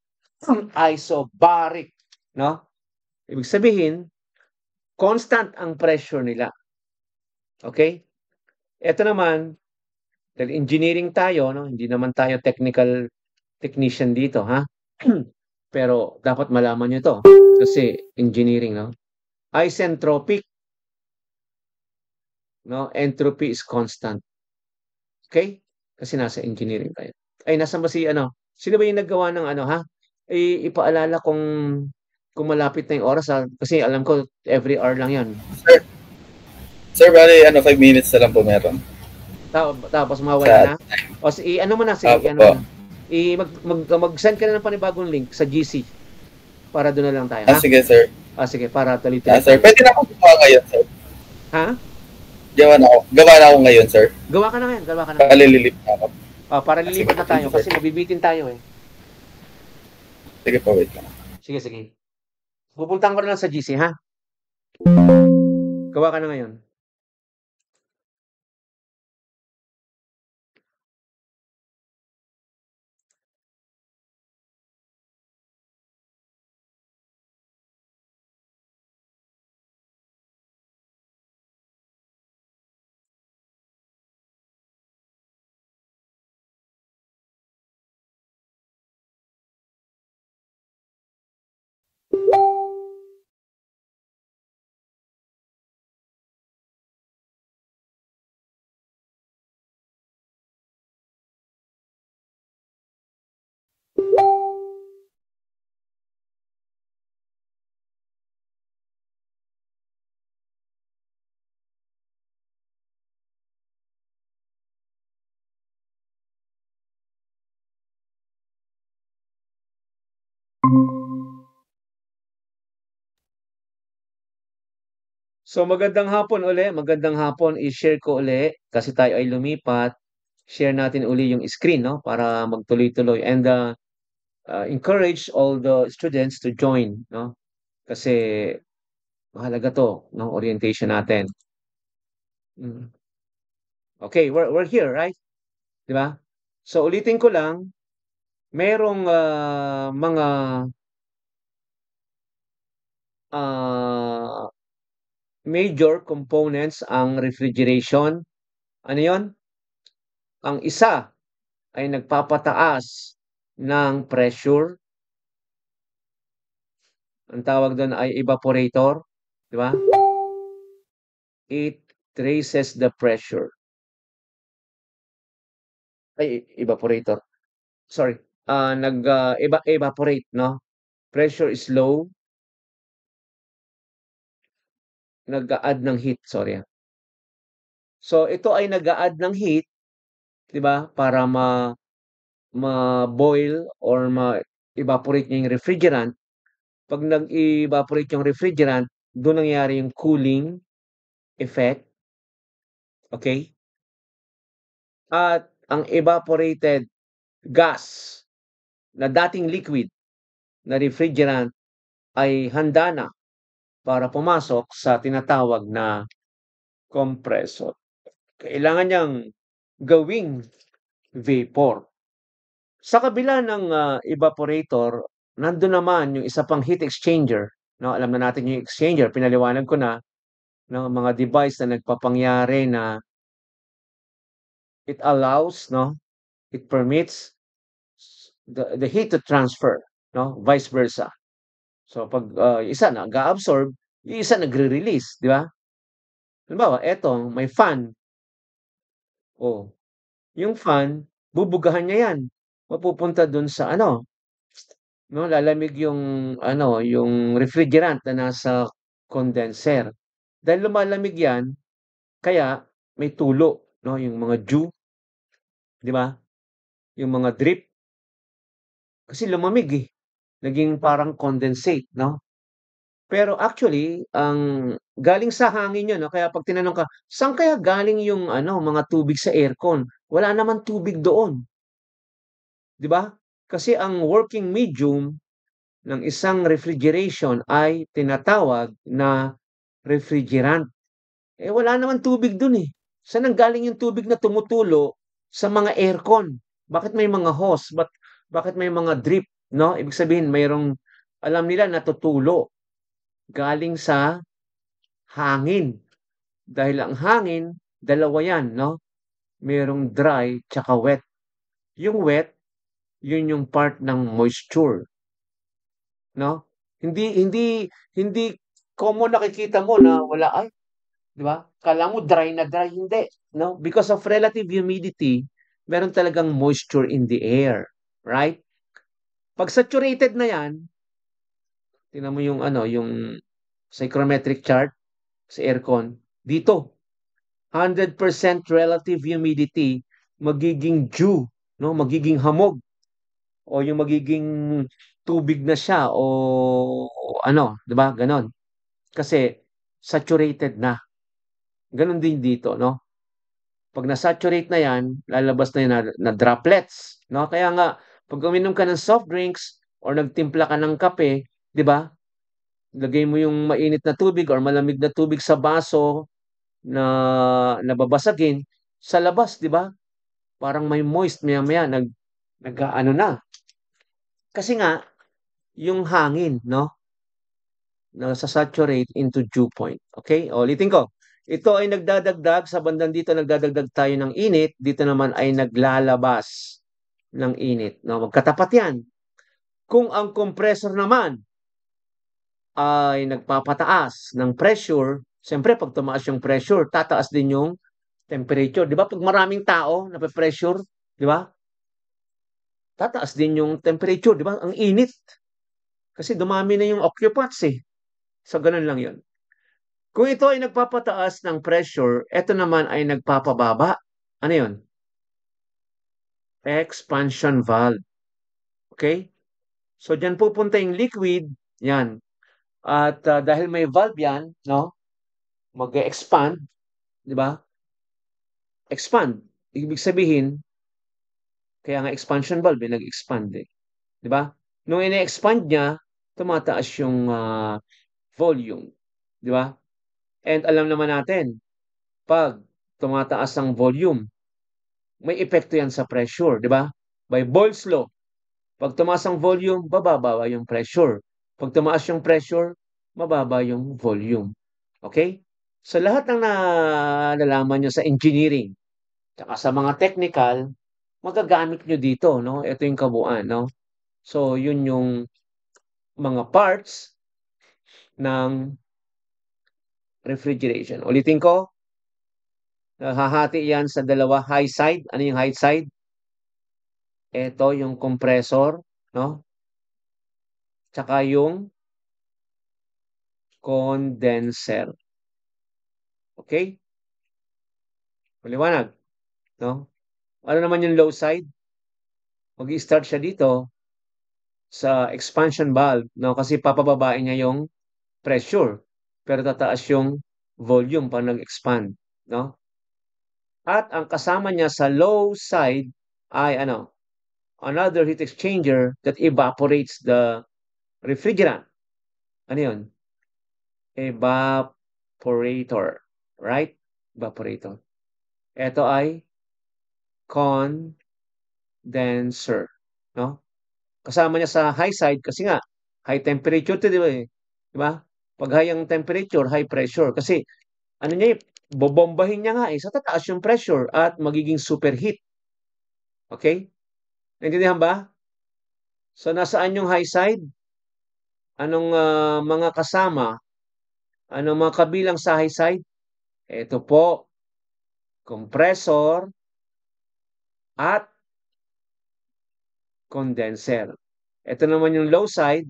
isobaric, no? Ibig sabihin, constant ang pressure nila. Okay? Ito naman, dahil engineering tayo, no? Hindi naman tayo technician dito, ha? Pero dapat malaman nyo to kasi engineering, no? Isentropic, no? Entropy is constant. Okay? Kasi nasa engineering tayo. Ay, nasa ba si ano? Sino ba yung naggawa ng ano, ha? Ipaalala kung malapit na yung oras, ha? Kasi alam ko every hour lang 'yan. Sir, bali, 5 minutes na lang po meron. Tapos mawala na. O ano mo na, sige, ano Opo. na. Mag-send ka na ng panibagong link sa GC para doon na lang tayo, ha? Sige, sir. Sige, para tuloy-tuloy. Sir, pwede na akong gawa ngayon, sir. Ha? Gawa na ako ngayon, sir. Gawa ka na ngayon, gawa ka na. Palililip na ako. Para lilipat na tayo Sige, kasi sir. mabibitin tayo eh. Sige po, wait lang. Sige, sige. Pupuntahan ko na lang sa GC, ha? Gawa ka na ngayon. So magandang hapon uli, magandang hapon. I-share ko uli kasi tayo ay lumipat. Share natin uli yung screen, no, para magtuloy-tuloy and encourage all the students to join, no? Kasi mahalaga 'to ng orientation natin. Okay, we're here, right? 'Di ba? So ulitin ko lang, merong mga major components ang refrigeration. Ano 'yon? Ang isa ay nagpapataas ng pressure. Ang tawag doon ay evaporator, 'di ba? It raises the pressure. Ay, evaporator. Sorry. Evaporate, no? Pressure is low. Nag-a-add ng heat, sorry. So ito ay nag-a-add ng heat, 'di ba? Para ma-boil or ma-evaporate niya yung refrigerant. Pag nag-evaporate yung refrigerant, doon nangyayari yung cooling effect. Okay? At ang evaporated gas na dating liquid na refrigerant ay handa na para pumasok sa tinatawag na compressor. Kailangan niyang gawing vapor. Sa kabila ng evaporator, nandun naman yung isa pang heat exchanger. No, alam na natin yung exchanger, pinaliwanag ko na, no, mga device na nagpapangyari na it allows, no, it permits the heat to transfer, no, vice versa. So pag isa nag-absorb, Yung isa nagre-release, di ba? Halimbawa, eto, may fan. Oh, yung fan, bubugahan niya yan. Mapupunta dun sa ano, no, lalamig yung ano, yung refrigerant na nasa condenser. Dahil lumalamig yan, kaya may tulo, no, yung mga dew, di ba? Yung mga drip, kasi lumamig eh. Naging parang condensate, no? Pero actually, ang galing sa hangin yun, no? Kaya pag tinanong ka, saan kaya galing yung ano, mga tubig sa aircon? Wala naman tubig doon, di ba? Kasi ang working medium ng isang refrigeration ay tinatawag na refrigerant. Eh wala naman tubig dun eh. Saan nanggaling yung tubig na tumutulo sa mga aircon? Bakit may mga hose? Bakit may mga drip? No? Ibig sabihin, mayroong alam nila natutulo galing sa hangin. Dahil ang hangin, dalawa yan, no? Mayroong dry tsaka wet. Yung wet, yun yung part ng moisture, no? Hindi hindi hindi common nakikita mo na wala ay, 'di ba? Kala mo dry na dry, hindi, no? Because of relative humidity, meron talagang moisture in the air, right? Pag saturated na 'yan, tingnan mo yung ano, yung psychrometric chart sa aircon. Dito, 100% relative humidity, magiging dew, no? Magiging hamog o yung magiging tubig na siya o ano, 'di ba? Ganon. Kasi saturated na. Ganon din dito, no? Pag na-saturate na 'yan, lalabas na 'yan na droplets, no? Kaya nga pag uminom ka ng soft drinks or nagtimpla ka ng kape, 'di ba? Lagay mo yung mainit na tubig or malamig na tubig sa baso na nababasagin sa labas, 'di ba? Parang may moist maya-maya nag-aano na. Kasi nga yung hangin, no? Nasa-saturate into dew point. Okay? O, ulitin ko. Ito ay nagdadagdag, sa bandang dito nagdadagdag tayo ng init, dito naman ay naglalabas ng init. No? Magkatapat yan. Kung ang compressor naman ay nagpapataas ng pressure, siyempre pag tumaas yung pressure, tataas din yung temperature. Di ba? Pag maraming tao nape-pressure, di ba? Tataas din yung temperature, di ba? Ang init. Kasi dumami na yung occupants eh. So, ganun lang yun. Kung ito ay nagpapataas ng pressure, ito naman ay nagpapababa. Ano yun? Expansion valve. Okay? So, dyan pupunta yung liquid. Yan. At dahil may valve yan, no? Mag-expand. Di ba? Expand. Ibig sabihin, kaya nga expansion valve, nag-expand eh. Di ba? Nung ine-expand niya, tumataas yung volume. Di ba? And alam naman natin, pag tumataas ang volume, may epekto yan sa pressure, di ba? By Boyle's law, pag tumaas ang volume, bababa yung pressure. Pag tumaas yung pressure, mababa yung volume. Okay? So lahat ng nalalaman nyo sa engineering, tsaka sa mga technical, magagamit nyo dito, no? Ito yung kabuuan, no? So yun yung mga parts ng refrigeration. Ulitin ko, hahati yan sa dalawa, high side. Ano yung high side? Ito yung compressor, no? Tsaka yung condenser. Okay? Maliwanag, no? Ano naman yung low side? Mag-i-start siya dito sa expansion valve, no? Kasi papababain niya yung pressure, pero tataas yung volume pag nag-expand, no? At ang kasama niya sa low side ay ano? Another heat exchanger that evaporates the refrigerant. Ano yun? Evaporator. Right? Evaporator. Ito ay condenser. No? Kasama niya sa high side kasi nga, high temperature to, di ba? Di ba? Pag high ang temperature, high pressure. Kasi, ano niya bobombahin niya nga sa tataas yung pressure at magiging superheat. Okay? Naintindihan ba? So, nasaan yung high side? Anong mga kasama Ano mga kabilang sa high side? Ito po, compressor at condenser. Ito naman yung low side,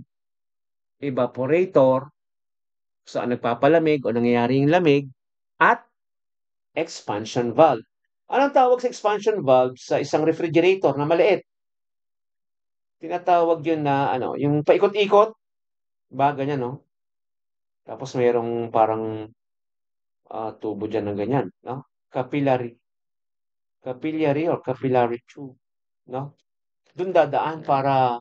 evaporator, saan nagpapalamig o nangyayari yung lamig, at expansion valve. Anong tawag sa expansion valve sa isang refrigerator na maliit? Tinatawag yun na, yung paikot-ikot, ba, ganyan, no? Tapos mayroong parang tubo dyan na ganyan, no? Capillary or capillary tube, no? Doon dadaan para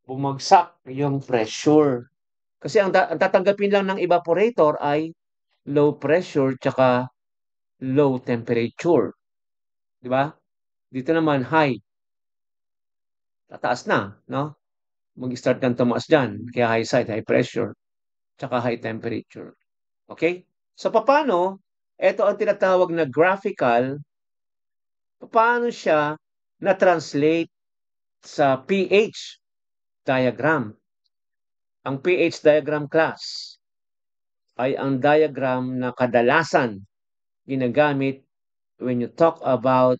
bumagsak yung pressure. Kasi ang tatanggapin lang ng evaporator ay low pressure tsaka low temperature. Di ba? Dito naman high. Tataas na, no? Mag-start kang tumaas dyan. Kaya high side, high pressure, tsaka high temperature. Okay? So, paano? Ito ang tinatawag na graphical. Paano siya na-translate sa pH diagram? Ang pH diagram class ay ang diagram na kadalasan ginagamit when you talk about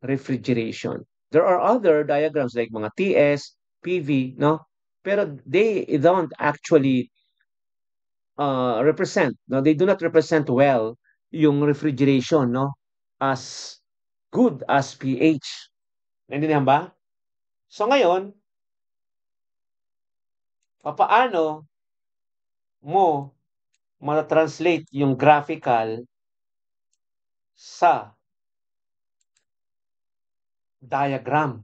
refrigeration. There are other diagrams like mga TS, PV, no? Pero they don't actually represent, no? They do not represent well yung refrigeration, no? As good as pH. Naintindihan ba? So ngayon, paano mo ma-translate yung graphical sa diagram?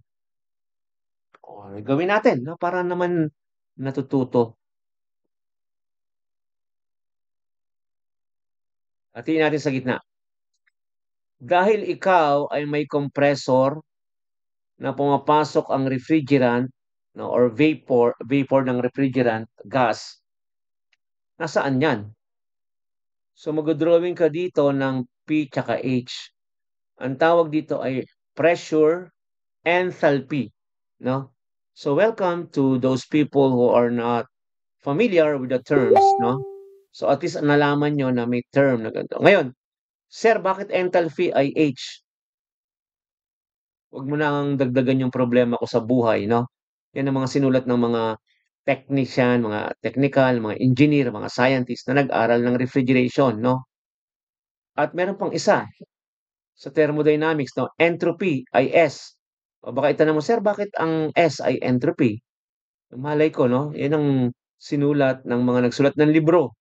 O, gawin natin, no? Para naman natututo. Atiin natin sa gitna. Dahil ikaw ay may compressor na pumapasok ang refrigerant, no, or vapor ng refrigerant, gas, nasaan yan? So mag-drawing ka dito ng P tsaka H. Ang tawag dito ay pressure enthalpy, no? So welcome to those people who are not familiar with the terms, no? So at least nalaman nyo na may term na ganito. Ngayon, sir, bakit enthalpy ay H? Huwag mo nang dagdagan yung problema ko sa buhay, no? Yan ang mga sinulat ng mga technician, mga technical, mga engineer, mga scientist na nag-aral ng refrigeration, no? At meron pang isa sa thermodynamics, no? Entropy ay S. O baka itanong mo, sir, bakit ang S ay entropy? Malay ko, no? Yan ang sinulat ng mga nagsulat ng libro.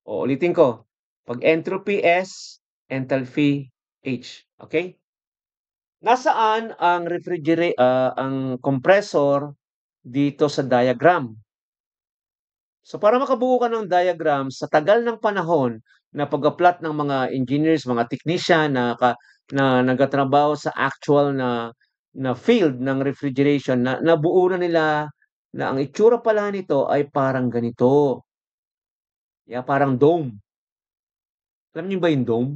O ulitin ko, pag entropy S, enthalpy H. Okay? Nasaan ang ang compressor dito sa diagram? So para makabuo ka ng diagram sa tagal ng panahon na pag-plot ng mga engineers, mga technician na nagtatrabaho sa actual na field ng refrigeration, na nabuo na nila na ang itsura pala nito ay parang ganito. Yeah, parang dome. Alam niyo ba yung dome?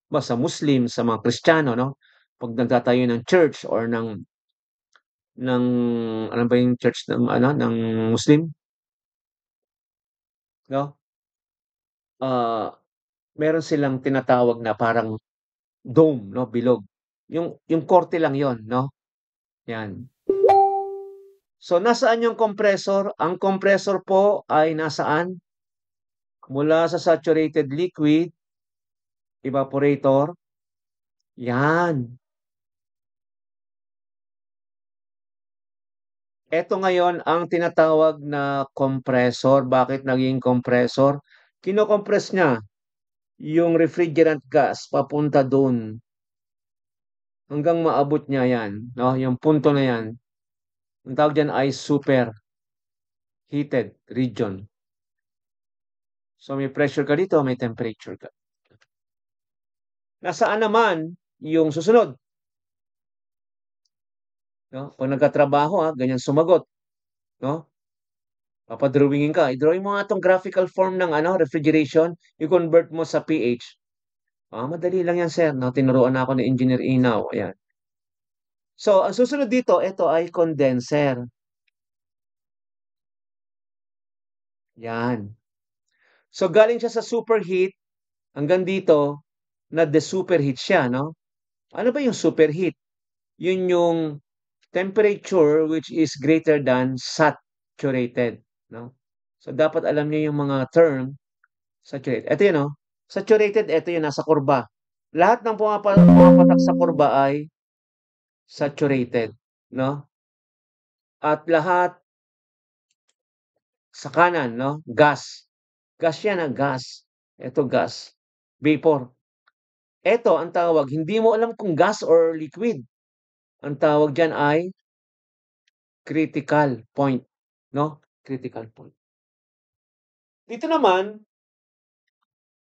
Ba sa Muslim, sa mga Kristiyano, no? Pag nagtatayo ng church or ng ano ba yung church ng Muslim, no? Meron silang tinatawag na parang dome, no, bilog. Yung korte lang 'yon, no? Yan. So nasaan yung compressor? Ang compressor po ay nasaan? Mula sa saturated liquid, evaporator. Yan. Ito ngayon ang tinatawag na compressor. Bakit naging compressor? Kino-compress niya yung refrigerant gas papunta doon. Hanggang maabot niya yan, no? Yung punto na yan. Ang tawag dyan ay super heated region. So may pressure ka dito, may temperature ka. Nasaan naman yung susunod? No? Pag nagkatrabaho, ganyan sumagot. No? Papadrawingin ka. I-drawing mo nga itong graphical form ng refrigeration. I-convert mo sa pH. Madali lang yan, sir. No? Tinuruan na ako ni Engineer Inaw. Ayan. So, ang susunod dito, ito ay condenser. Yan. So galing siya sa superheat hanggang dito na de-superheat siya, no? Ano ba yung superheat? Yun yung temperature which is greater than saturated, no? So dapat alam niyo yung mga term saturated. Ito yun, no? Saturated, ito yun, nasa kurba. Lahat ng pumapatak sa kurba ay saturated, no? At lahat sa kanan, no? Gas. Gas yan, gas. Ito gas. Vapor. Ito ang tawag, hindi mo alam kung gas or liquid. Ang tawag diyan ay critical point, no? Critical point. Dito naman,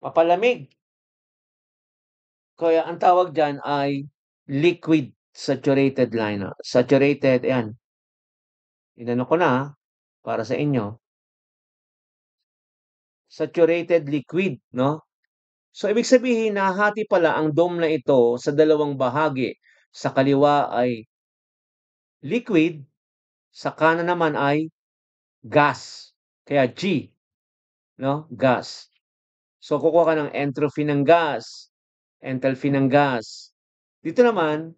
papalamig. Kaya ang tawag diyan ay liquid saturated line. Saturated, ayan. Inano ko na para sa inyo. Saturated liquid, no? So, ibig sabihin, nahati pala ang dome na ito sa dalawang bahagi. Sa kaliwa ay liquid, sa kanan naman ay gas. Kaya G, no? Gas. So, kukuha ka ng entropy ng gas, enthalpy ng gas. Dito naman,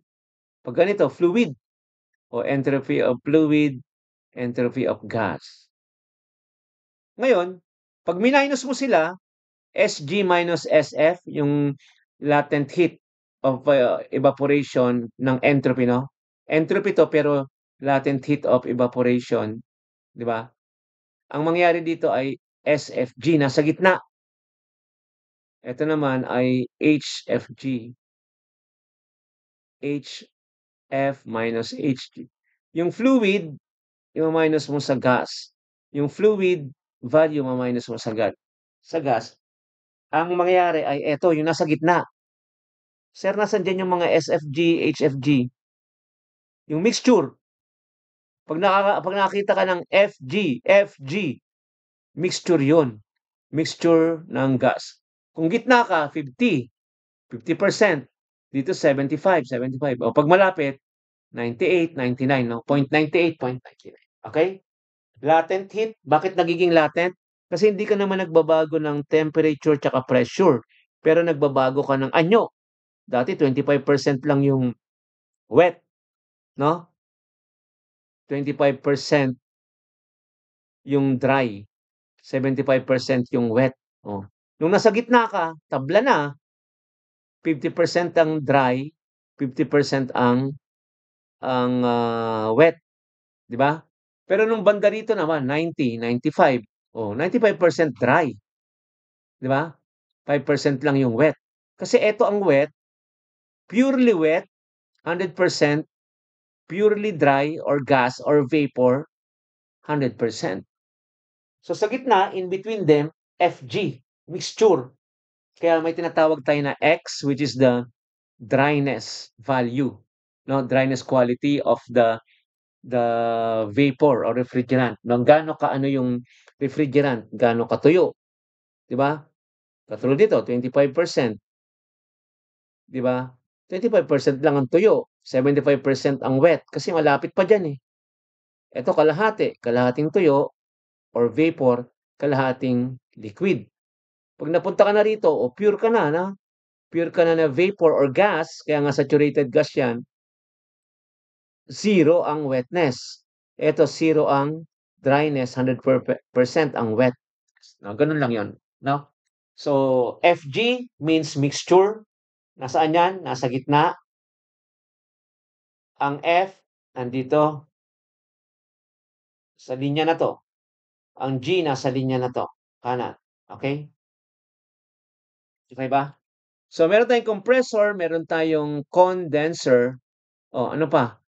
pag ganito, fluid, o entropy of fluid, entropy of gas. Ngayon, pag minus mo sila, Sg minus Sf, yung latent heat of evaporation ng entropy, no? Entropy to, pero latent heat of evaporation, di ba? Ang mangyari dito ay SFG, nasa gitna. Ito naman ay HFG. HF minus HG. Yung fluid, yung minus mo sa gas. Yung fluid value, minus mo sa gas. Ang mangyayari ay ito, yung nasa gitna. Sir, nasan dyan yung mga SFG, HFG? Yung mixture. Pag nakakita ka ng FG, mixture yun. Mixture ng gas. Kung gitna ka, 50%. Dito 75. O pag malapit, 98, 99, no? 0.98, 0.99. Okay? Latent heat. Bakit nagiging latent? Kasi hindi ka naman nagbabago ng temperature tsaka pressure. Pero nagbabago ka ng anyo. Dati 25% lang yung wet, no? 25% yung dry. 75% yung wet. Oh. Nung nasa gitna ka, tabla na. 50% ang dry, 50% ang wet, 'di ba? Pero nung banda rito naman 90, 95. Oh, 95% dry. 'Di ba? 5% lang yung wet. Kasi ito ang wet, purely wet, 100%, purely dry or gas or vapor, 100%. So sa gitna, in between them, FG, mixture. Kaya may tinatawag tayo na X, which is the dryness value, no? Dryness quality of the vapor or refrigerant. No, gaano kaano yung refrigerant, gaano katuyo, 'di ba? Katulad dito, 25%, 'di ba? 25% lang ang tuyo, 75% ang wet kasi malapit pa diyan eh. Ito kalahating tuyo or vapor, kalahating liquid. Pag napunta ka na rito o pure ka na, pure ka na vapor or gas, kaya nga saturated gas 'yan, 0 ang wetness. Ito 0 ang dryness, 100% ang wet. No, ganun lang 'yon, no? So, FG means mixture. Nasaan 'yan? Nasa gitna. Ang F nandito sa linya na 'to. Ang G nasa linya na 'to, kanan. Okay? Okay ba? So, meron tayong compressor, meron tayong condenser. Oh, ano pa?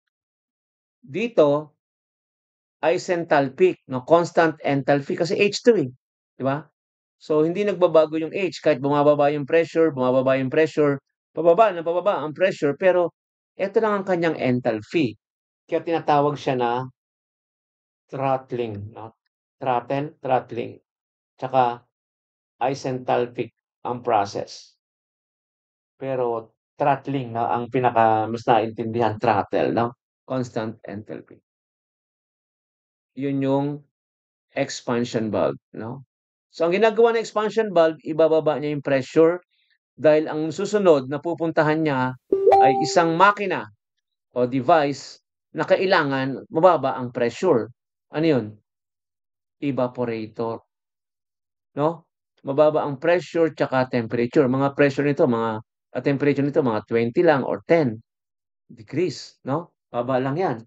Dito, isenthalpic, no? Constant enthalpy kasi H2 eh. Di ba? So, hindi nagbabago yung H kahit bumababa yung pressure, pababa ang pressure, pero ito lang ang kanyang enthalpy. Kaya tinatawag siya na throttling, no? Throttling. Tsaka isenthalpic ang process. Pero throttling, no, ang pinaka mas naintindihan, throttle, no? Constant enthalpy. Yun yung expansion valve, no? So, ang ginagawa ng expansion valve, ibababa niya yung pressure dahil ang susunod na pupuntahan niya ay isang makina o device na kailangan mababa ang pressure. Ano yun? Evaporator. No? Mababa ang pressure tsaka temperature. Mga pressure nito, temperature nito, mga 20 lang or 10 degrees. No? Baba lang yan.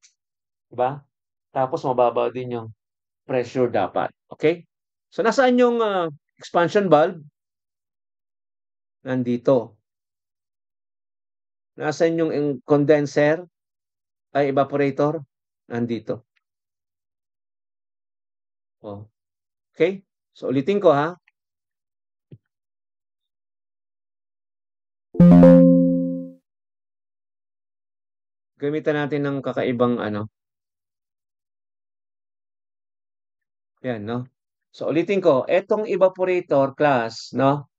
Diba? Tapos mababa din yung pressure dapat. Okay? So, nasaan yung expansion valve? Nandito. Nasaan yung condenser? Ay, evaporator? Nandito. Oh. Okay? So, ulitin ko ha. Gamitan natin ng kakaibang ano. Yan, no? So, ulitin ko. Etong evaporator class, no?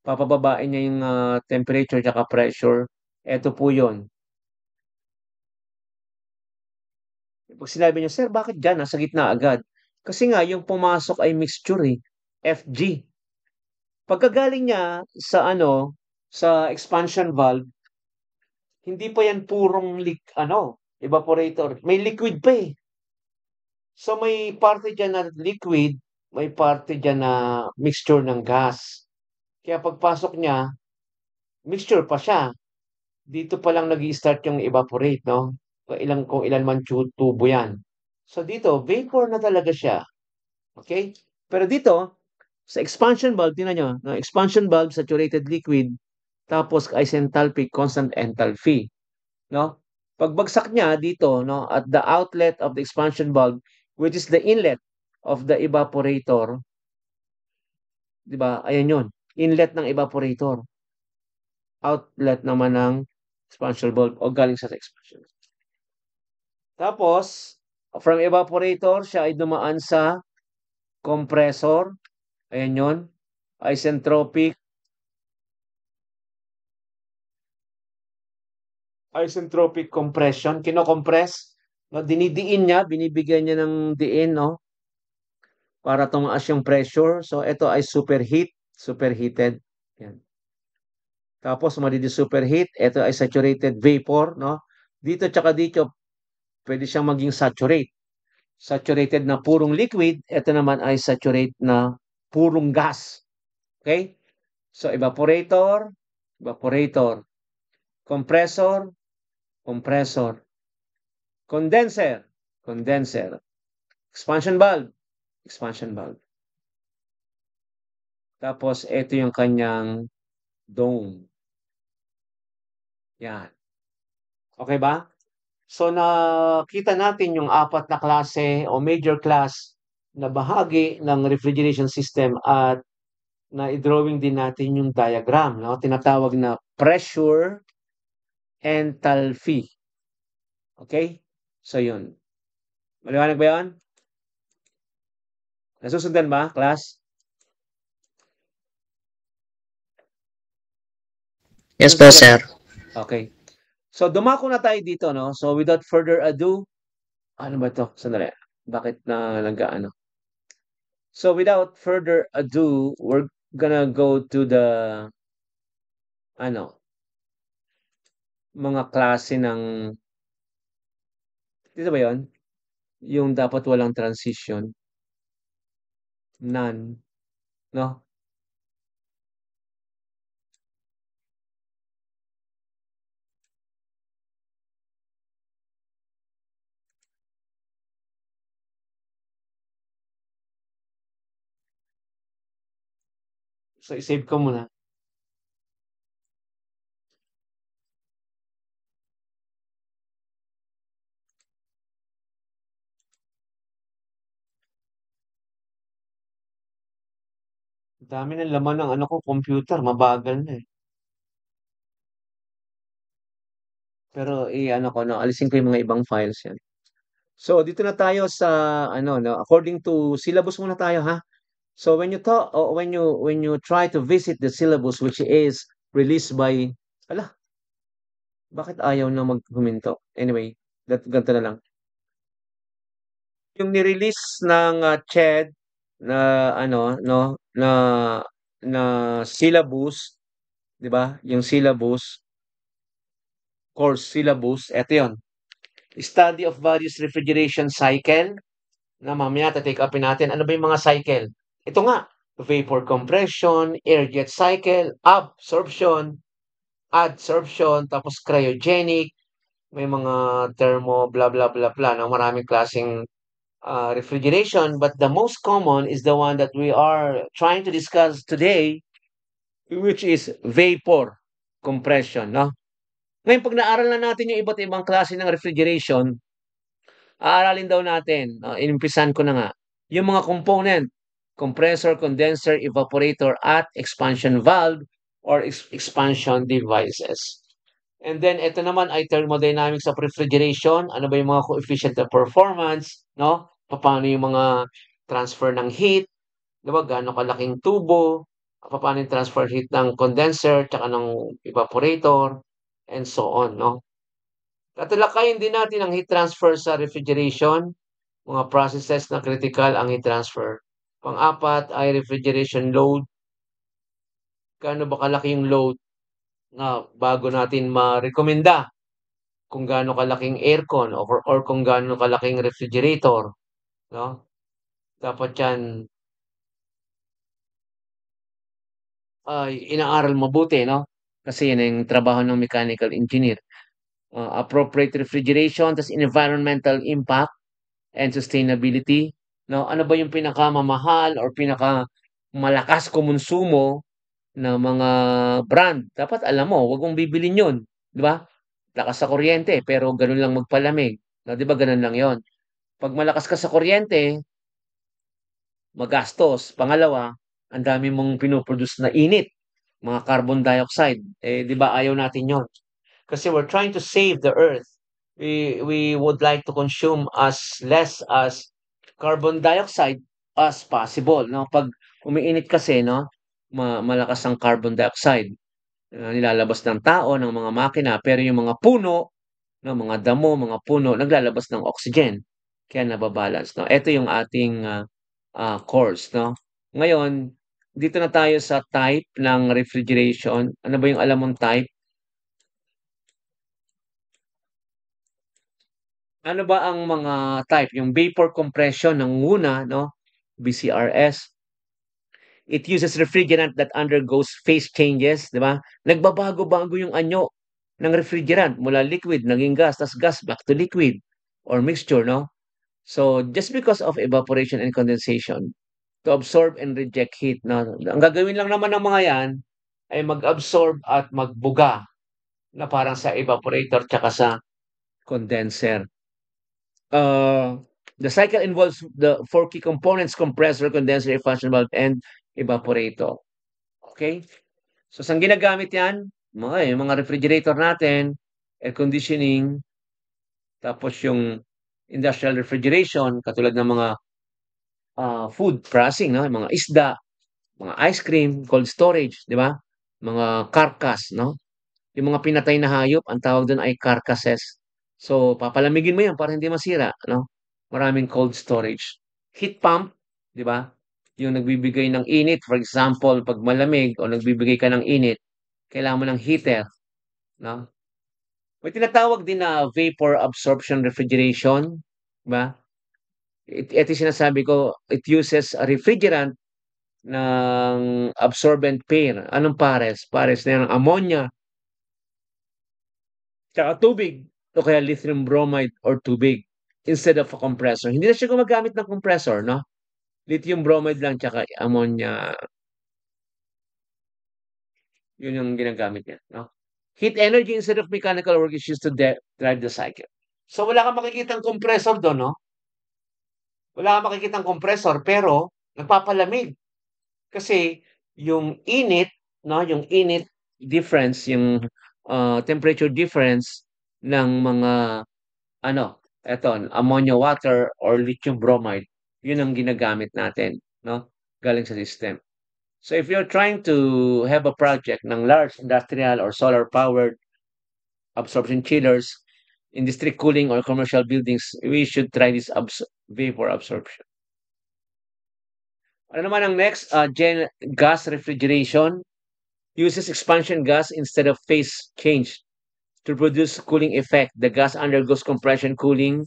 Papababain niya yung temperature at pressure. Ito po yun. Pag sinabi niyo, sir, bakit dyan? Nasa gitna agad. Kasi nga, yung pumasok ay mixture eh. FG. Pagkagaling niya sa sa expansion valve, hindi pa yan purong evaporator. May liquid pa eh. So may parte dyan na liquid, may parte dyan na mixture ng gas. Kaya pagpasok niya, mixture pa siya. Dito pa lang nag-i-start yung evaporate, no? Kung ilan man tubo yan. So dito, vapor na talaga siya. Okay? Pero dito, sa expansion valve, tingnan nyo, no? Expansion valve, saturated liquid, tapos isenthalpic, constant enthalpy. No? Pagbagsak niya dito, no, at the outlet of the expansion valve, which is the inlet of the evaporator, di ba? Ayan yun. Inlet ng evaporator. Outlet naman ng expansion valve o galing sa expansion. Tapos, from evaporator, siya ay dumaan sa compressor. Ayan yun. Isentropic compression. Kino-compress. No, dinidiin niya, binibigyan niya ng diin, no? Para tumaas yung pressure. So, ito ay superheated. Yan. Tapos, superheat. Ito ay saturated vapor, no? Dito tsaka dito, pwede siyang maging saturate. Saturated na purong liquid. Ito naman ay saturate na purong gas. Okay? So, evaporator. Compressor. Condenser. Expansion valve. Tapos, ito yung kanyang dome. Yan. Okay ba? So, nakita natin yung apat na klase o major class na bahagi ng refrigeration system at na-drawing din natin yung diagram. No? Tinatawag na pressure enthalpy. Okay? So, yun. Maliwanag ba yun? Nasusundan ba, class? Yes po, sir. Okay. So, dumako na tayo dito, no? So, without further ado, ano ba ito? Sandali. Bakit na nag-ano? So, without further ado, we're gonna go to the, mga klase ng, dito ba yon? Yung dapat walang transition. None. No? So, isave ko muna. Dami ng laman ng computer. Mabagal na eh. Pero, alisin ko yung mga ibang files yan. So, dito na tayo sa, according to syllabus muna tayo, ha? So, when you try to visit the syllabus, which is released by, bakit ayaw na maghuminto? Anyway, ganito na lang. Yung nirelease ng CHED na ano, no, na syllabus, 'di ba? Yung syllabus, course syllabus, eto 'yon. Study of various refrigeration cycle, na mamaya take upin natin. Ano ba yung mga cycle? Ito nga, vapor compression, air jet cycle, absorption, adsorption, tapos cryogenic, may mga thermo blah blah blah blah na maraming klaseng refrigeration, but the most common is the one that we are trying to discuss today, which is vapor compression, no? Ngayon, pag naaral na natin yung iba't ibang klase ng refrigeration, aaralin daw natin, inimpisan ko na nga, yung mga component, compressor, condenser, evaporator, at expansion valve or expansion devices. And then, ito naman ay thermodynamics of refrigeration. Ano ba yung mga coefficient of performance, no? Paano yung mga transfer ng heat, di ba? Gaano kalaking tubo, paano yung transfer heat ng condenser, tsaka ng evaporator, and so on, no? Tatalakayin din natin ang heat transfer sa refrigeration, mga processes na critical ang heat transfer. Pang-apat ay refrigeration load. Gaano ba kalaki yung load na bago natin ma-rekomenda kung gaano kalaking aircon or kung gaano kalaking refrigerator, no? Dapat 'yan ay inaaral mabuti, no? Kasi 'yan ang trabaho ng mechanical engineer. Appropriate refrigeration, tas environmental impact and sustainability, no? Ano ba yung pinakamamahal or pinakamalakas kumonsumo na mga brand? Dapat alam mo, 'wag mong bibilin 'yun, 'di ba? Lakas sa kuryente pero gano'n lang magpalamig, 'di ba gano'n lang 'yon. 'Pag malakas ka sa kuryente, magastos. Pangalawa, ang dami mong pino-produce na init, mga carbon dioxide. Eh, 'di ba ayaw natin 'yon. Kasi we're trying to save the earth. We would like to consume as less as carbon dioxide as possible, no? 'Pag umiinit kasi, no, malakas ang carbon dioxide, nilalabas ng tao, ng mga makina, pero yung mga puno, no, mga damo, mga puno, naglalabas ng oxygen. Kaya nababalance, no? Ito yung ating course, no? Ngayon, dito na tayo sa type ng refrigeration. Ano ba yung alam mong type? Ano ba ang mga type? Yung vapor compression ng una, no? VCRS. It uses refrigerant that undergoes phase changes, di ba? Nagbabago-bago yung anyo ng refrigerant mula liquid, naging gas, tas gas back to liquid or mixture, no? So, just because of evaporation and condensation, to absorb and reject heat, no? Ang gagawin lang naman ng mga yan ay mag-absorb at magbuga na parang sa evaporator tsaka sa condenser. The cycle involves the four key components: compressor, condenser, expansion valve, and evaporator. Okay? So, saan ginagamit yan? Yung mga refrigerator natin, air conditioning, tapos yung industrial refrigeration, katulad ng mga food processing, no? Mga isda, mga ice cream, cold storage, di ba? Mga carcass, no? Yung mga pinatay na hayop, ang tawag doon ay carcasses. So, papalamigin mo yan para hindi masira, no? Maraming cold storage. Heat pump, di ba? Yung nagbibigay ng init, for example, pag malamig o nagbibigay ka ng init, kailangan mo ng heater, no? May tinatawag din na vapor absorption refrigeration, di ba? Ito yung sinasabi ko, it uses a refrigerant ng absorbent pair. Anong pares? Pares na yung ammonia, tsaka tubig, o kaya lithium bromide or tubig instead of a compressor. Hindi na siya gumagamit ng compressor, no? Lithium bromide lang tsaka ammonia, yun yung ginagamit niya, no? Heat energy instead of mechanical work is used to drive the cycle. So wala kang makikitang compressor doon, no? Wala kang makikitang compressor pero nagpapalamig. Kasi yung init, no, yung init difference, yung temperature difference ng mga ammonia water or lithium bromide, yun ang ginagamit natin, no? Galing sa system. So if you're trying to have a project ng large industrial or solar powered absorption chillers in district cooling or commercial buildings, we should try this vapor absorption. Ano naman ang next? Gas refrigeration uses expansion gas instead of phase change to produce cooling effect. The gas undergoes compression, cooling,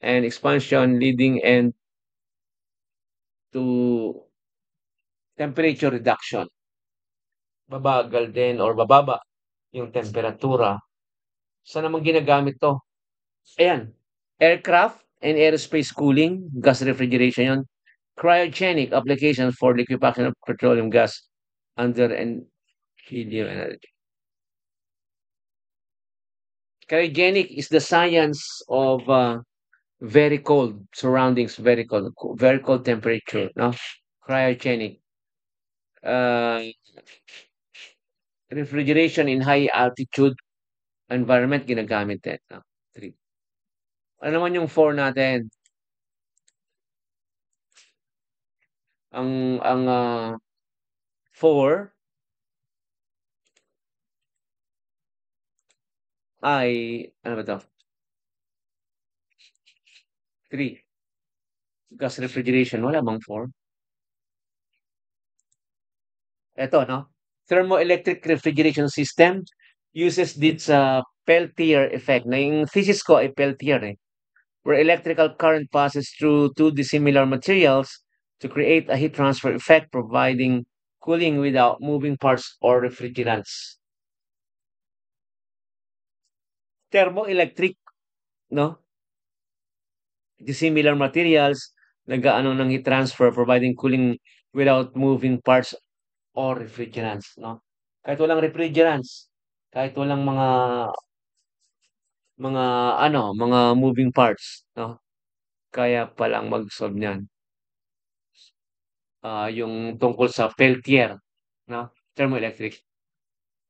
and expansion, leading and to temperature reduction. Babagal din or bababa yung temperatura. Saan naman ginagamit to? Ayan. Aircraft and aerospace cooling, gas refrigeration yun. Cryogenic applications for liquefaction of petroleum gas under and helium energy. Cryogenic is the science of very cold surroundings, very cold temperature, no? Cryogenic. Refrigeration in high altitude environment ginagamit din. No? 3. Ano naman yung 4 natin? Ang 4 ay ano ba to? 3. Gas refrigeration, wala bang 4? Ito, no? Thermoelectric refrigeration system uses this Peltier effect. Na yung thesis ko ay Peltier where electrical current passes through two dissimilar materials to create a heat transfer effect, providing cooling without moving parts or refrigerants. Thermoelectric, no? Dissimilar materials, nag-aano ng heat transfer, providing cooling without moving parts or refrigerants, no? Kahit walang refrigerants, kahit walang mga moving parts, no? Kaya palang mag-solve niyan. Yung tungkol sa Peltier, no? Thermoelectric.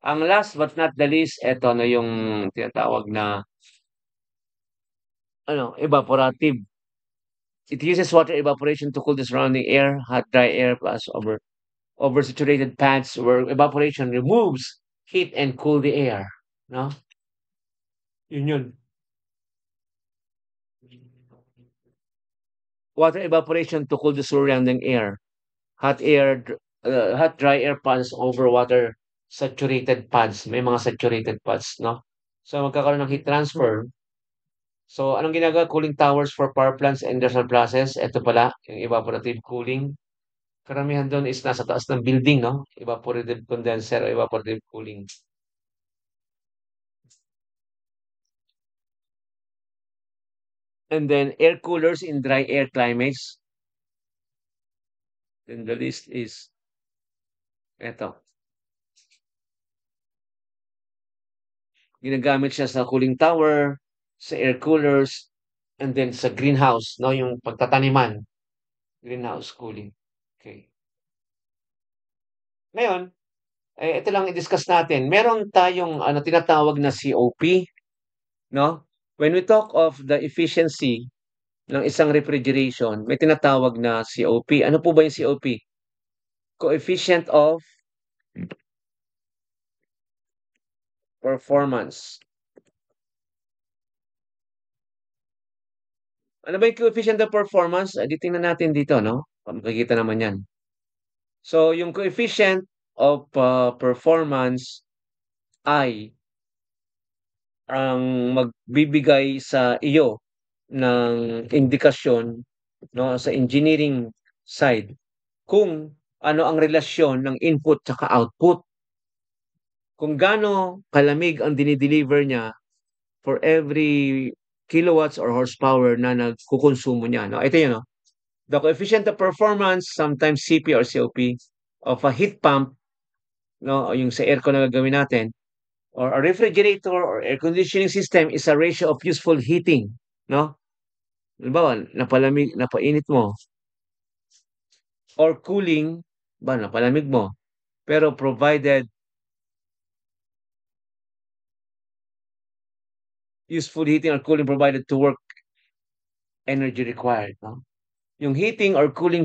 Ang last but not the least, ito na yung tinatawag na evaporative. It uses water evaporation to cool the surrounding air, hot, dry air plus oversaturated pads where evaporation removes heat and cool the air, no? Yun. Water evaporation to cool the surrounding air. Hot, dry air pads over water saturated pads. May mga saturated pads, no? So, magkakaroon ng heat transfer. So, anong ginagawa? Cooling towers for power plants and industrial process. Ito pala, yung evaporative cooling. Karamihan doon is nasa taas ng building, no? Evaporative condenser o evaporative cooling. And then, air coolers in dry air climates. Then the list is ito. Ginagamit siya sa cooling tower, sa air coolers, and then sa greenhouse, no? Yung pagtataniman. Greenhouse cooling. Okay. Ngayon, ito lang i-discuss natin. Meron tayong tinatawag na COP, no? When we talk of the efficiency ng isang refrigeration, may tinatawag na COP. Ano po ba yung COP? Coefficient of performance. Ano ba yung coefficient of performance? Tingnan natin dito, no? Makikita naman yan. So, yung coefficient of performance ay ang magbibigay sa iyo ng indikasyon, no, sa engineering side kung ano ang relasyon ng input at output. Kung gaano kalamig ang dinideliver niya for every kilowatts or horsepower na nagkukonsumo niya. No? Ito yun, no? The coefficient of performance, sometimes CP or COP, of a heat pump, no, yung sa aircon na gagawin natin, or a refrigerator or air conditioning system is a ratio of useful heating, no? Halimbawa, napainit mo. Or cooling, napalamig mo. Pero provided useful heating or cooling provided to work energy required, no? Yung heating or cooling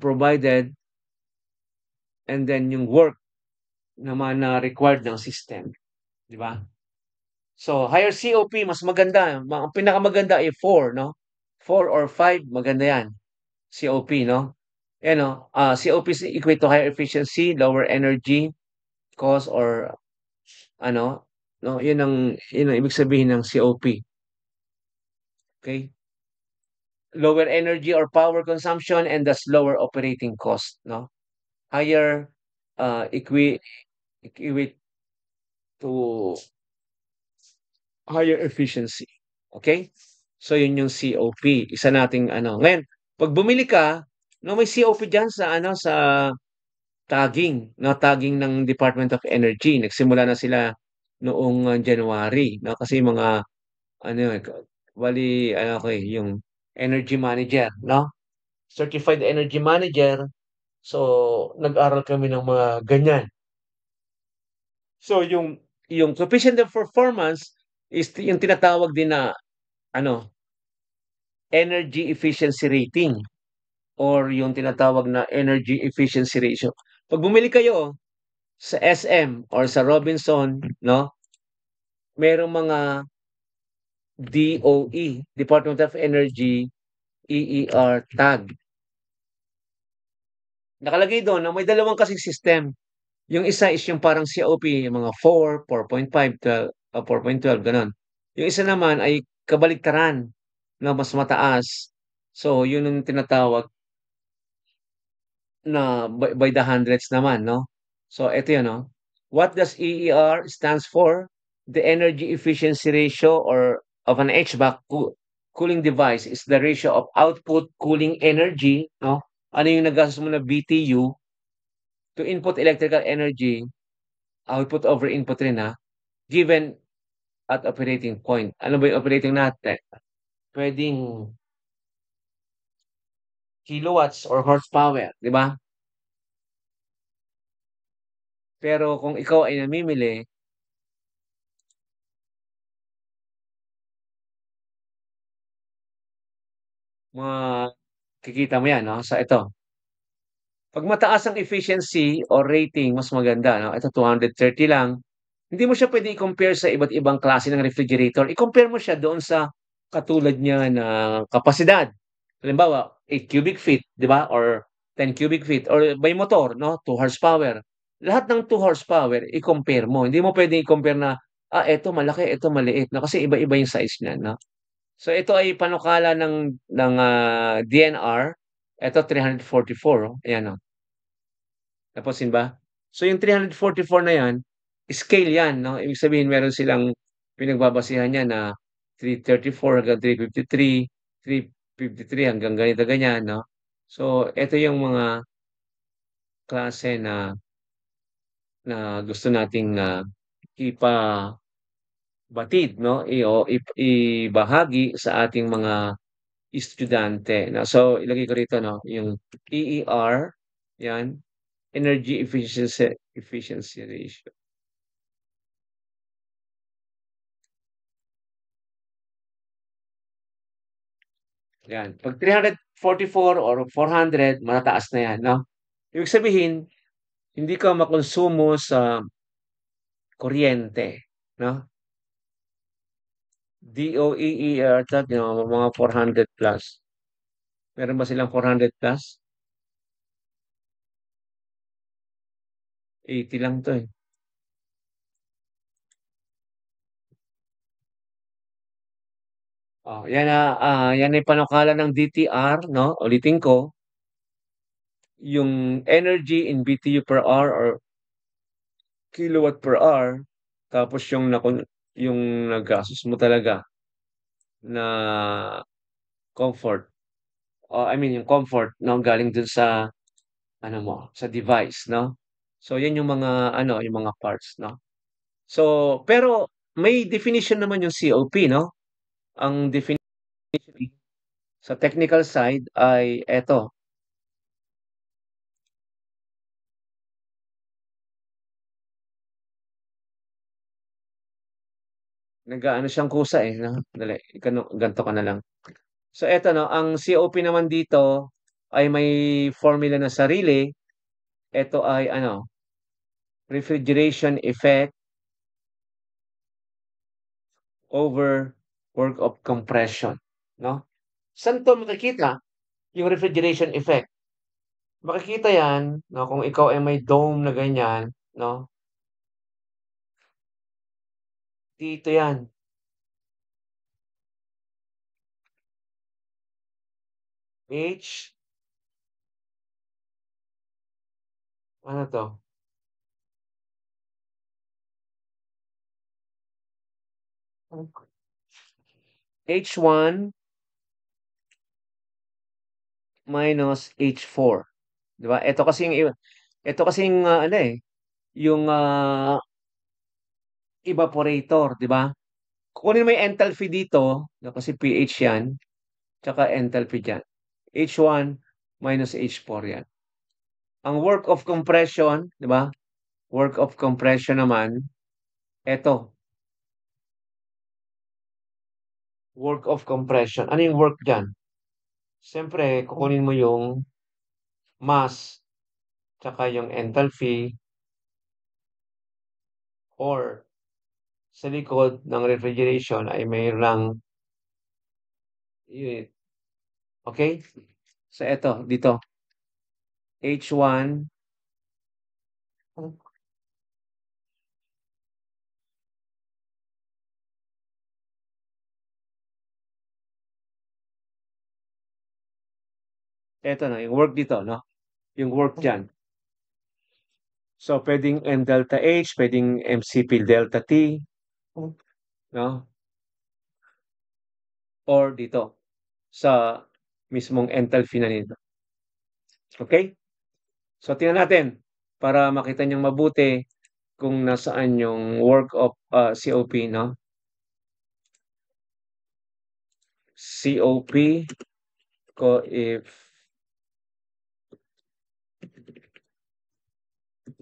provided and then yung work naman na required ng system, di ba? So, higher COP, mas maganda. Ang pinakamaganda ay 4, no? 4 or 5, maganda yan. COP, no? Ano, COP is equate to higher efficiency, lower energy cost or ano, no, yun ang ibig sabihin ng COP. Okay? Lower energy or power consumption and thus lower operating cost, no? Higher equate to higher efficiency. Okay? So yun yung COP. Isa nating ano. Ngayon, pag bumili ka, no, may COP diyan sa ano sa tagging, no, tagging ng Department of Energy. Nagsimula na sila noong January, no, kasi mga ano bali ano ko yung energy manager, no? Certified energy manager. So nag-aral kami ng mga ganyan. So yung coefficient of performance is yung tinatawag din na ano, energy efficiency rating or yung tinatawag na energy efficiency ratio. Pag bumili kayo sa SM or sa Robinson, no? Merong mga DOE, Department of Energy, EER tag. Nakalagay doon na may dalawang kasing system. Yung isa is yung parang COP, yung mga 4, 4.5, 4.12, ganun. Yung isa naman ay kabaligtaran na mas mataas. So, yun ang tinatawag na by the hundreds naman, no? So, ito yun, no? What does EER stands for? The energy efficiency ratio or of an HVAC cooling device is the ratio of output cooling energy, no? Ano yung nagastos mo na BTU to input electrical energy, output over input rin, ha? Given at operating point. Ano ba yung operating natin? Pwedeng kilowatts or horsepower, di ba? Pero kung ikaw ay namimili, makikita mo yan, no? Sa ito. Pag mataas ang efficiency or rating, mas maganda, no? Ito 230 lang. Hindi mo siya pwede i-compare sa iba't ibang klase ng refrigerator. I-compare mo siya doon sa katulad niya na kapasidad. Halimbawa, 8 cubic feet, di ba? Or 10 cubic feet. Or by motor, no? 2 horsepower. Lahat ng 2 horsepower, i-compare mo. Hindi mo pwede i-compare na, ito malaki, ito maliit. No? Kasi iba-iba yung size niya, no? So ito ay panukala ng DNR. Ito 344, oh. Ayan, oh. Napansin ba? So yung 344 na yan, scale yan, no? Ibig sabihin meron silang pinagbabasihan niya na 334 hanggang 353, 353 hanggang ganito ganyan, no? So ito yung mga klase na gusto nating ipabatid, no? Ibahagi sa ating mga estudyante, no? So ilagay ko rito, no, yung EER, yan, energy efficiency ratio. Yan. Pag 344 or 400, matataas na yan, no? Ibig sabihin, hindi ka makonsumo sa kuryente, no? DOEER tag, mga 400 plus. Meron ba silang 400 plus? 80 lang to eh. Yan ay panukala ng DTR, no? Ulitin ko, yung energy in BTU per hour or kilowatt per hour, tapos yung nagastos mo talaga na comfort. I mean, yung comfort, no, galing dun sa ano mo, sa device, no? So, yan yung mga ano, yung mga parts, no? So, pero may definition naman yung COP, no? Ang definition sa technical side ay eto. Nag-aano siyang kusa eh, no? Dali, ganito ka na lang. So, eto, no? Ang COP naman dito ay may formula na sarili. Ito ay ano, refrigeration effect over work of compression, no? Saan to makikita yung refrigeration effect? Makikita yan, no, kung ikaw ay may dome na ganyan, no? Dito yan. H, ano to? H1 minus H4. Di ba? Ito kasing ano eh, yung evaporator, di ba? Kukunin mo yung enthalpy dito, no, kasi pH yan, tsaka enthalpy dyan. H1 minus H4 yan. Ang work of compression, di ba? Work of compression naman, eto. Work of compression. Ano yung work dyan? Siyempre, kukunin mo yung mass, tsaka yung enthalpy, or sa likod ng refrigeration ay mayroong unit. Okay? So, eto, dito. H1. Eto na, yung work dito, no? Yung work dyan. So, pwedeng M delta H, pwedeng MCP delta T, no? Or dito, sa mismong enthalpy na nito. Okay? So, tingnan natin para makita niyong mabuti kung nasaan yung work of COP, no? COP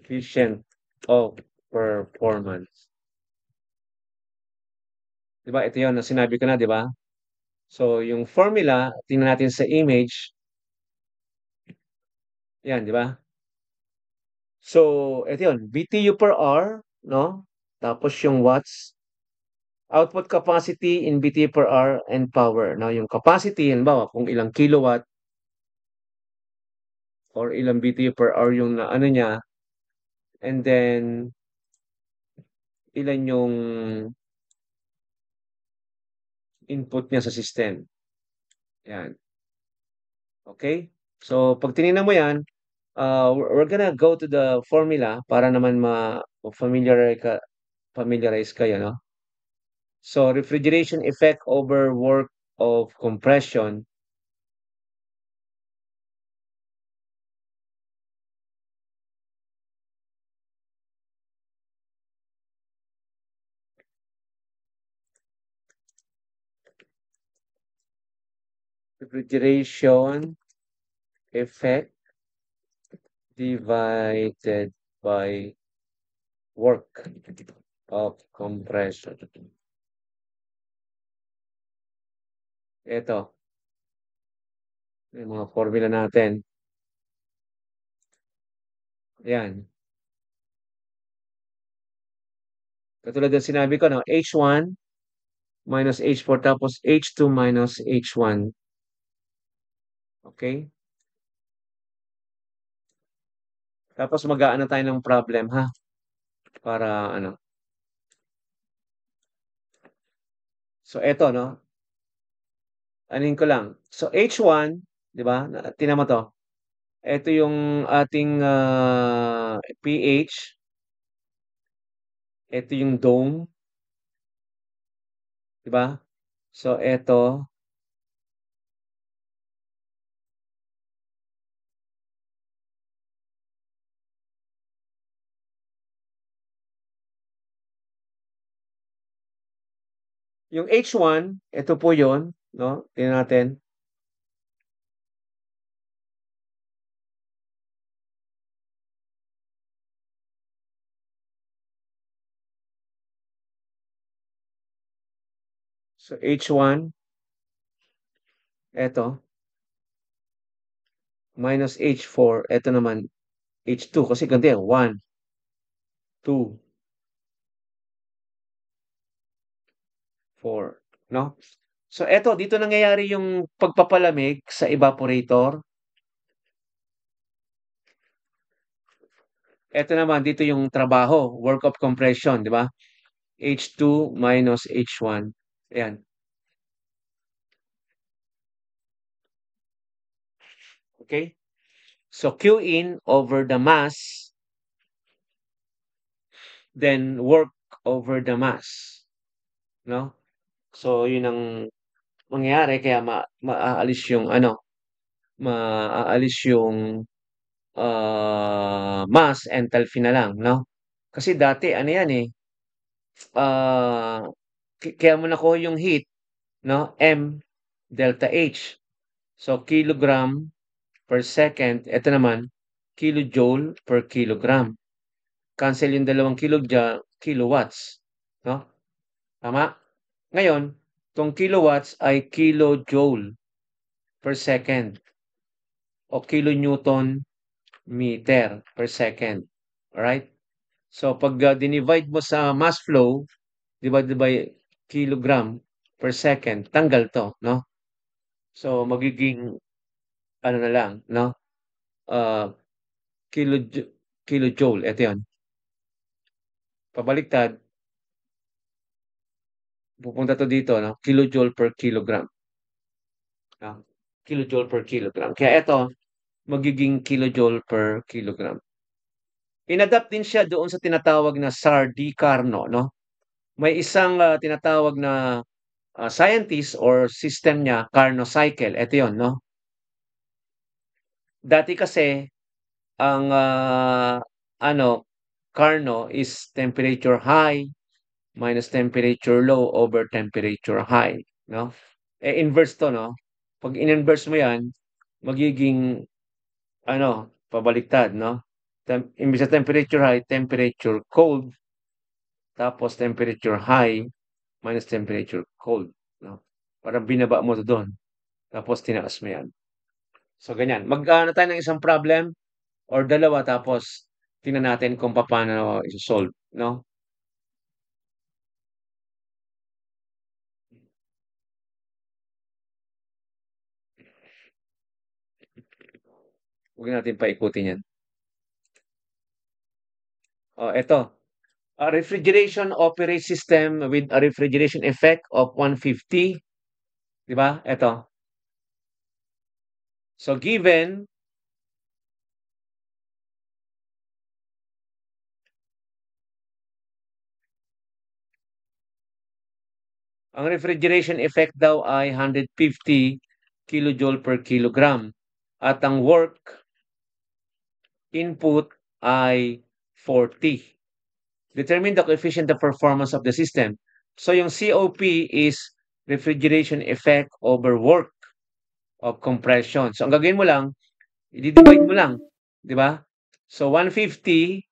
coefficient of performance. Diba? Ito yun, sinabi ko na, di ba? So, yung formula, tingnan natin sa image. Yan, di ba? So, ito yun, BTU per hour, no? Tapos yung watts. Output capacity in BTU per hour and power. No? Yung capacity, halimbawa, kung ilang kilowatt or ilang BTU per hour yung na ano niya. And then, ilan yung input niya sa system. Yan. Okay? So, pag tinignan mo yan, we're gonna go to the formula para naman familiarize kayo, no? So, refrigeration effect over work of compression. Refrigeration effect divided by work of compression. Ito. Yung mga formula natin. Yan. Katulad ng sinabi ko, no? H1 minus H4 tapos H2 minus H1. Okay? Tapos mag-aano tayo ng problem, ha? Para ano. So, eto, no? Anin ko lang. So, H1, di ba? Tingnan mo to. Ito yung ating pH. Ito yung dome. Di ba? So, ito. Yung H1, ito po yon, no? Tingnan natin. So, H1, ito. Minus H4, ito naman, H2. Kasi ganito yan. 1, 2, 4. No? So, eto, dito nangyayari yung pagpapalamig sa evaporator. Ito naman, dito yung trabaho, work of compression, di ba? H2 minus H1. Ayan. Okay? So, Q in over the mass, then work over the mass. No? So, yun ang mangyayari, kaya maaalis yung maaalis yung mass enthalpy na lang, no? Kasi dati, ano yan eh, kaya mo nakuha yung heat, no? M delta H. So, kilogram per second. Ito naman, kilojoule per kilogram. Cancel yung dalawang kilowatts. No? Tama? Ngayon, itong kilowatts ay kilojoule per second o kilonewton meter per second. Alright? So, pag dinivide mo sa mass flow, divided by kilogram per second, tanggal to, no? So, magiging, ano na lang, no? Kilojoule. Ito yun. Pabaliktad. Pupunta to dito, no? Kilojoule per kilogram. No? Kilojoule per kilogram. Kaya ito, magiging kilojoule per kilogram. Inadapt din siya doon sa tinatawag na SAR-D Carnot, no? May isang tinatawag na scientist or system niya, Carnot cycle. Ito yun, no? Dati kasi, ang Carnot is temperature high minus temperature low over temperature high, no? Inverse to, no? Pag in-inverse mo 'yan, magiging pabaliktad, no? Imbes sa temperature high, temperature cold, tapos temperature high minus temperature cold, no? Parang binaba mo to doon, tapos tinaas mo 'yan. So ganyan. Mag-ano tayo ng isang problem or dalawa, tapos tingnan natin kung paano i-solve, no? Huwag natin paikutin 'yan. Ito. A refrigeration operates system with a refrigeration effect of 150. Di ba? Ito. So, given ang refrigeration effect daw ay 150 kilojoule per kilogram at ang work input ay 40. Determine the coefficient of performance of the system. So, yung COP is refrigeration effect over work of compression. So, ang gagawin mo lang, i-divide mo lang. Di ba? So, 150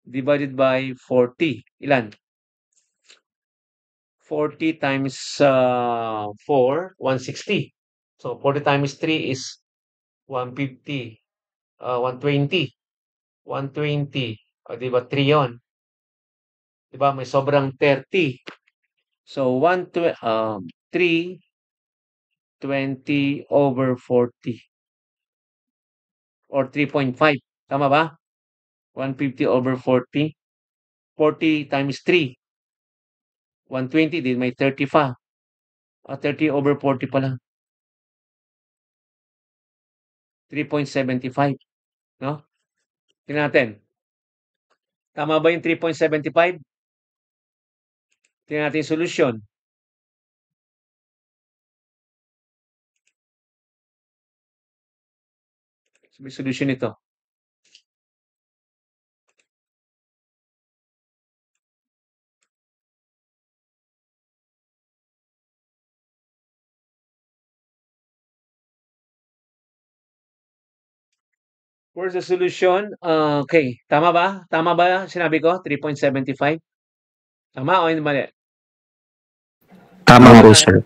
divided by 40. Ilan? 40 times 4, 160. So, 40 times 3 is 150. 120. 120. O, di ba? 3 yun. Di ba? May sobrang 30. So, 320 over 40. Or 3.5. Tama ba? 150 over 40. 40 times 3. 120 din, may 30 pa. 30 over 40 pala. 3.75. No? Tingnan natin. Tama ba yung 3.75? Tingnan natin yung solusyon. May solusyon ito. Where's the solution? Okay. Tama ba? Tama ba sinabi ko? 3.75? Tama o hindi mali? Tama po, sir.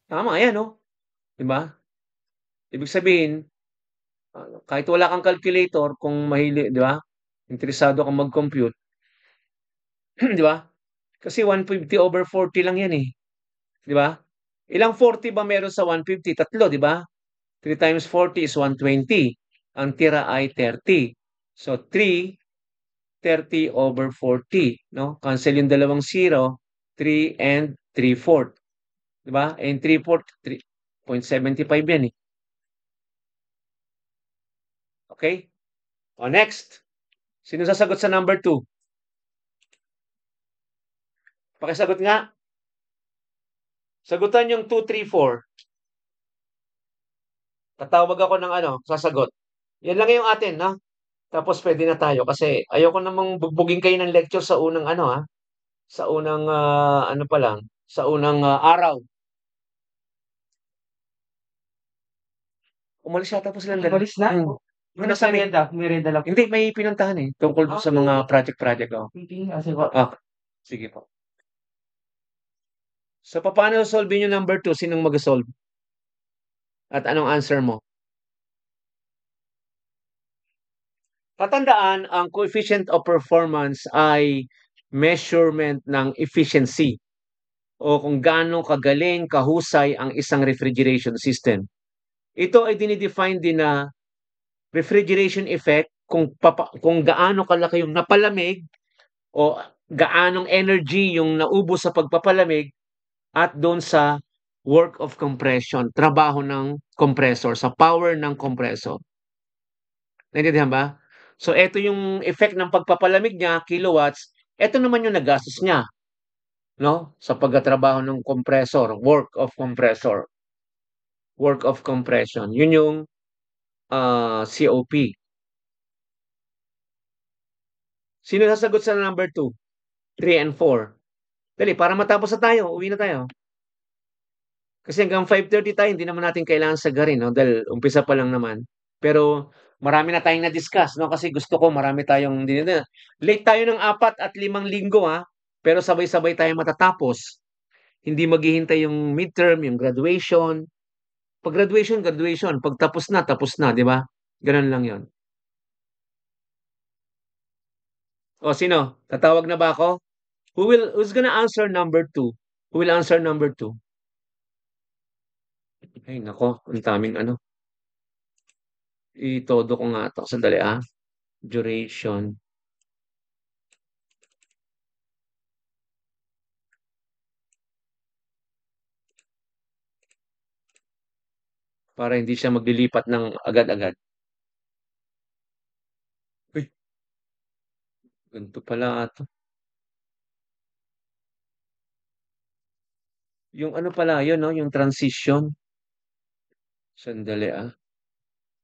Tama, ayan o. Diba? Ibig sabihin, kahit wala kang calculator, kung mahili, di ba? Interesado kang mag-compute. Di ba? Kasi 150 over 40 lang yan eh. Di ba? Ilang 40 ba meron sa 150? Tatlo, di ba? 3 times 40 is 120. Ang tira ay 30. So, 3/30/40, no? Cancel yung dalawang 0, 3 and 3/4. Diba? And 3/4, 3.75 yan eh. Okay? O, next. Sino sasagot sa number 2? Pakisagot nga. Sagutan yung 2, 3, 4. Tatawag ako ng sasagot. Yan lang yung atin, no? Tapos pwede na tayo kasi ayoko namang bugbugin kayo ng lecture sa unang sa unang pa lang, sa unang araw. Umalis yata po silang dalawa. Umalis na? Ano sa Merienda lang. Hindi, may pinuntahan eh. Tungkol sa mga project. Oh. Sige po. So, paano solve yung number 2? Sinong mag-solve? At anong answer mo? Tatandaan, ang coefficient of performance ay measurement ng efficiency o kung gaano kagaling, kahusay ang isang refrigeration system. Ito ay dinidefine din na refrigeration effect kung gaano kalaki yung napalamig o gaanong energy yung naubos sa pagpapalamig at doon sa work of compression, trabaho ng compressor, sa power ng compressor. Naintindihan ba? So, ito yung effect ng pagpapalamig niya, kilowatts. Ito naman yung nagastos niya, no? Sa pagtatrabaho ng compressor, work of compressor. Work of compression. Yun yung COP. Sino sasagot sa number 2? 3 and 4. Dali, para matapos na tayo. Uwi na tayo. Kasi hanggang 5:30 tayo, hindi naman natin kailangan sagarin, no? Dahil umpisa pa lang naman. Pero marami na tayong na-discuss, no? Kasi gusto ko marami tayong late tayo ng 4 at 5 linggo, ha? Pero sabay-sabay tayong matatapos. Hindi maghihintay yung midterm, yung graduation. Pag graduation. Pag tapos na, di ba? Ganun lang yon. O, sino? Tatawag na ba ako? Who's gonna answer number 2? Who will answer number 2? Ay, nako. Ang daming Itodo ko nga ito. Sandali, duration. Para hindi siya maglilipat ng agad-agad. Uy. Ganito pala ito. Yung pala yun, no? Yung transition. Sandali,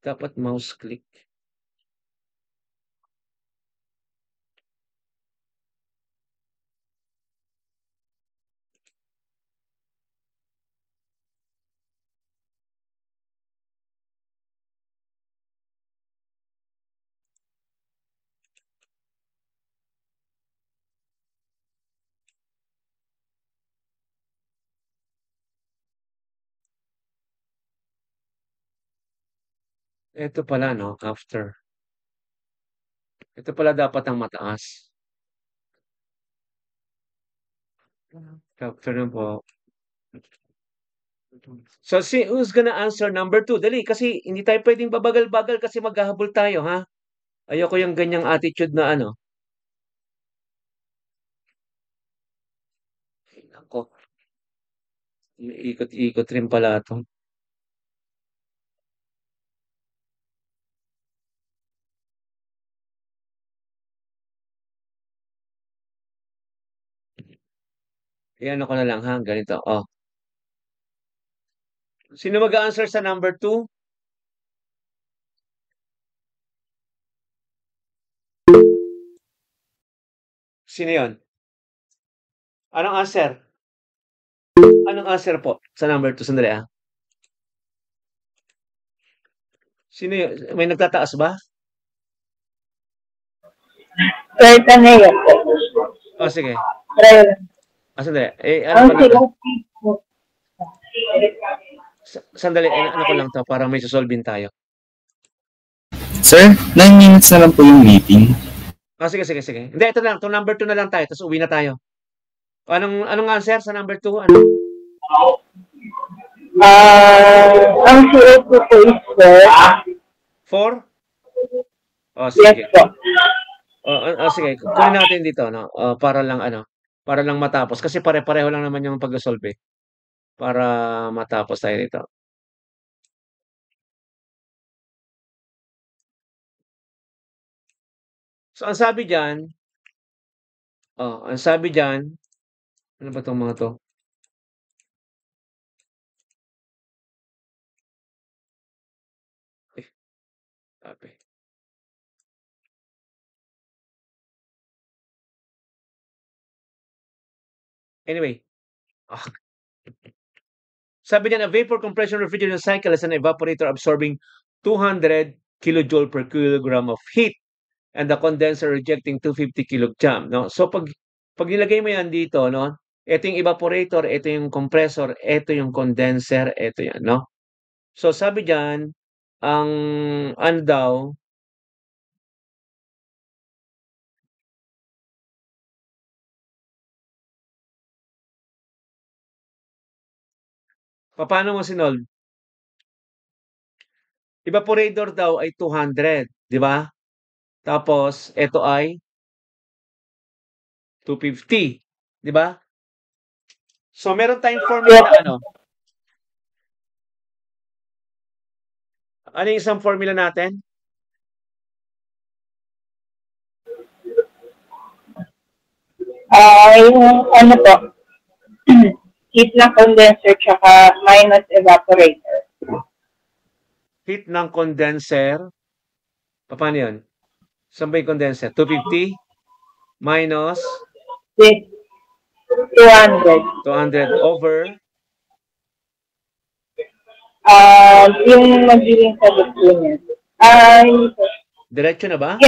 Dapat mouse click. Ito pala, no? After. Ito pala dapat ang mataas. After na po. So, who's gonna answer number 2? Dali, kasi hindi tayo pwedeng babagal-bagal kasi maghahabol tayo, ha? Ayoko yung ganyang attitude na Ay, nako. Ikot-ikot rin pala ito. Ayan ako na lang, ha? Ganito. Oh. Sino mag-answer sa number 2? Sino yon? Anong answer? Anong answer po sa number 2? Sandali, Sino yun? May nagtataas ba? Right na yun. Oh, sige. Right. Sandali. Ano pala? Sandali, ano ko lang to para may susolvin tayo. Sir, 9 minutes na lang po yung meeting. Sige. Hindi, ito na lang. Itong number 2 na lang tayo. Tapos uwi na tayo. Anong answer sa number 2? Ano? Ang COP po is 4. 4? Oh, Yes sige. po. Sige, kunin natin dito, no? Para lang para lang matapos kasi pare-pareho lang naman yung pag-solve eh. Para matapos tayo dito. So ang sabi diyan, ano ba 'tong mga 'to? Sabi. Anyway, sabi niyan, a vapor compression refrigerant cycle is an evaporator absorbing 200 kilojoule per kilogram of heat and the condenser rejecting 250 kilogram, no? So pag nilagay mo yan dito, no? Ito yung evaporator, ito yung compressor, ito yung condenser, ito yan, no? So sabi diyan, ang ano daw, paano mo sinolve? Evaporator daw ay 200, di ba? Tapos ito ay 250, di ba? So meron tayong formula na ano? Ano yung isang formula natin? Yung ano po, heat ng condenser tsaka minus evaporator. Heat ng condenser. Paano yun? Saan ba yung condenser? 250 minus 200. 200 over Yung magiging sagot po niya. diretso na ba?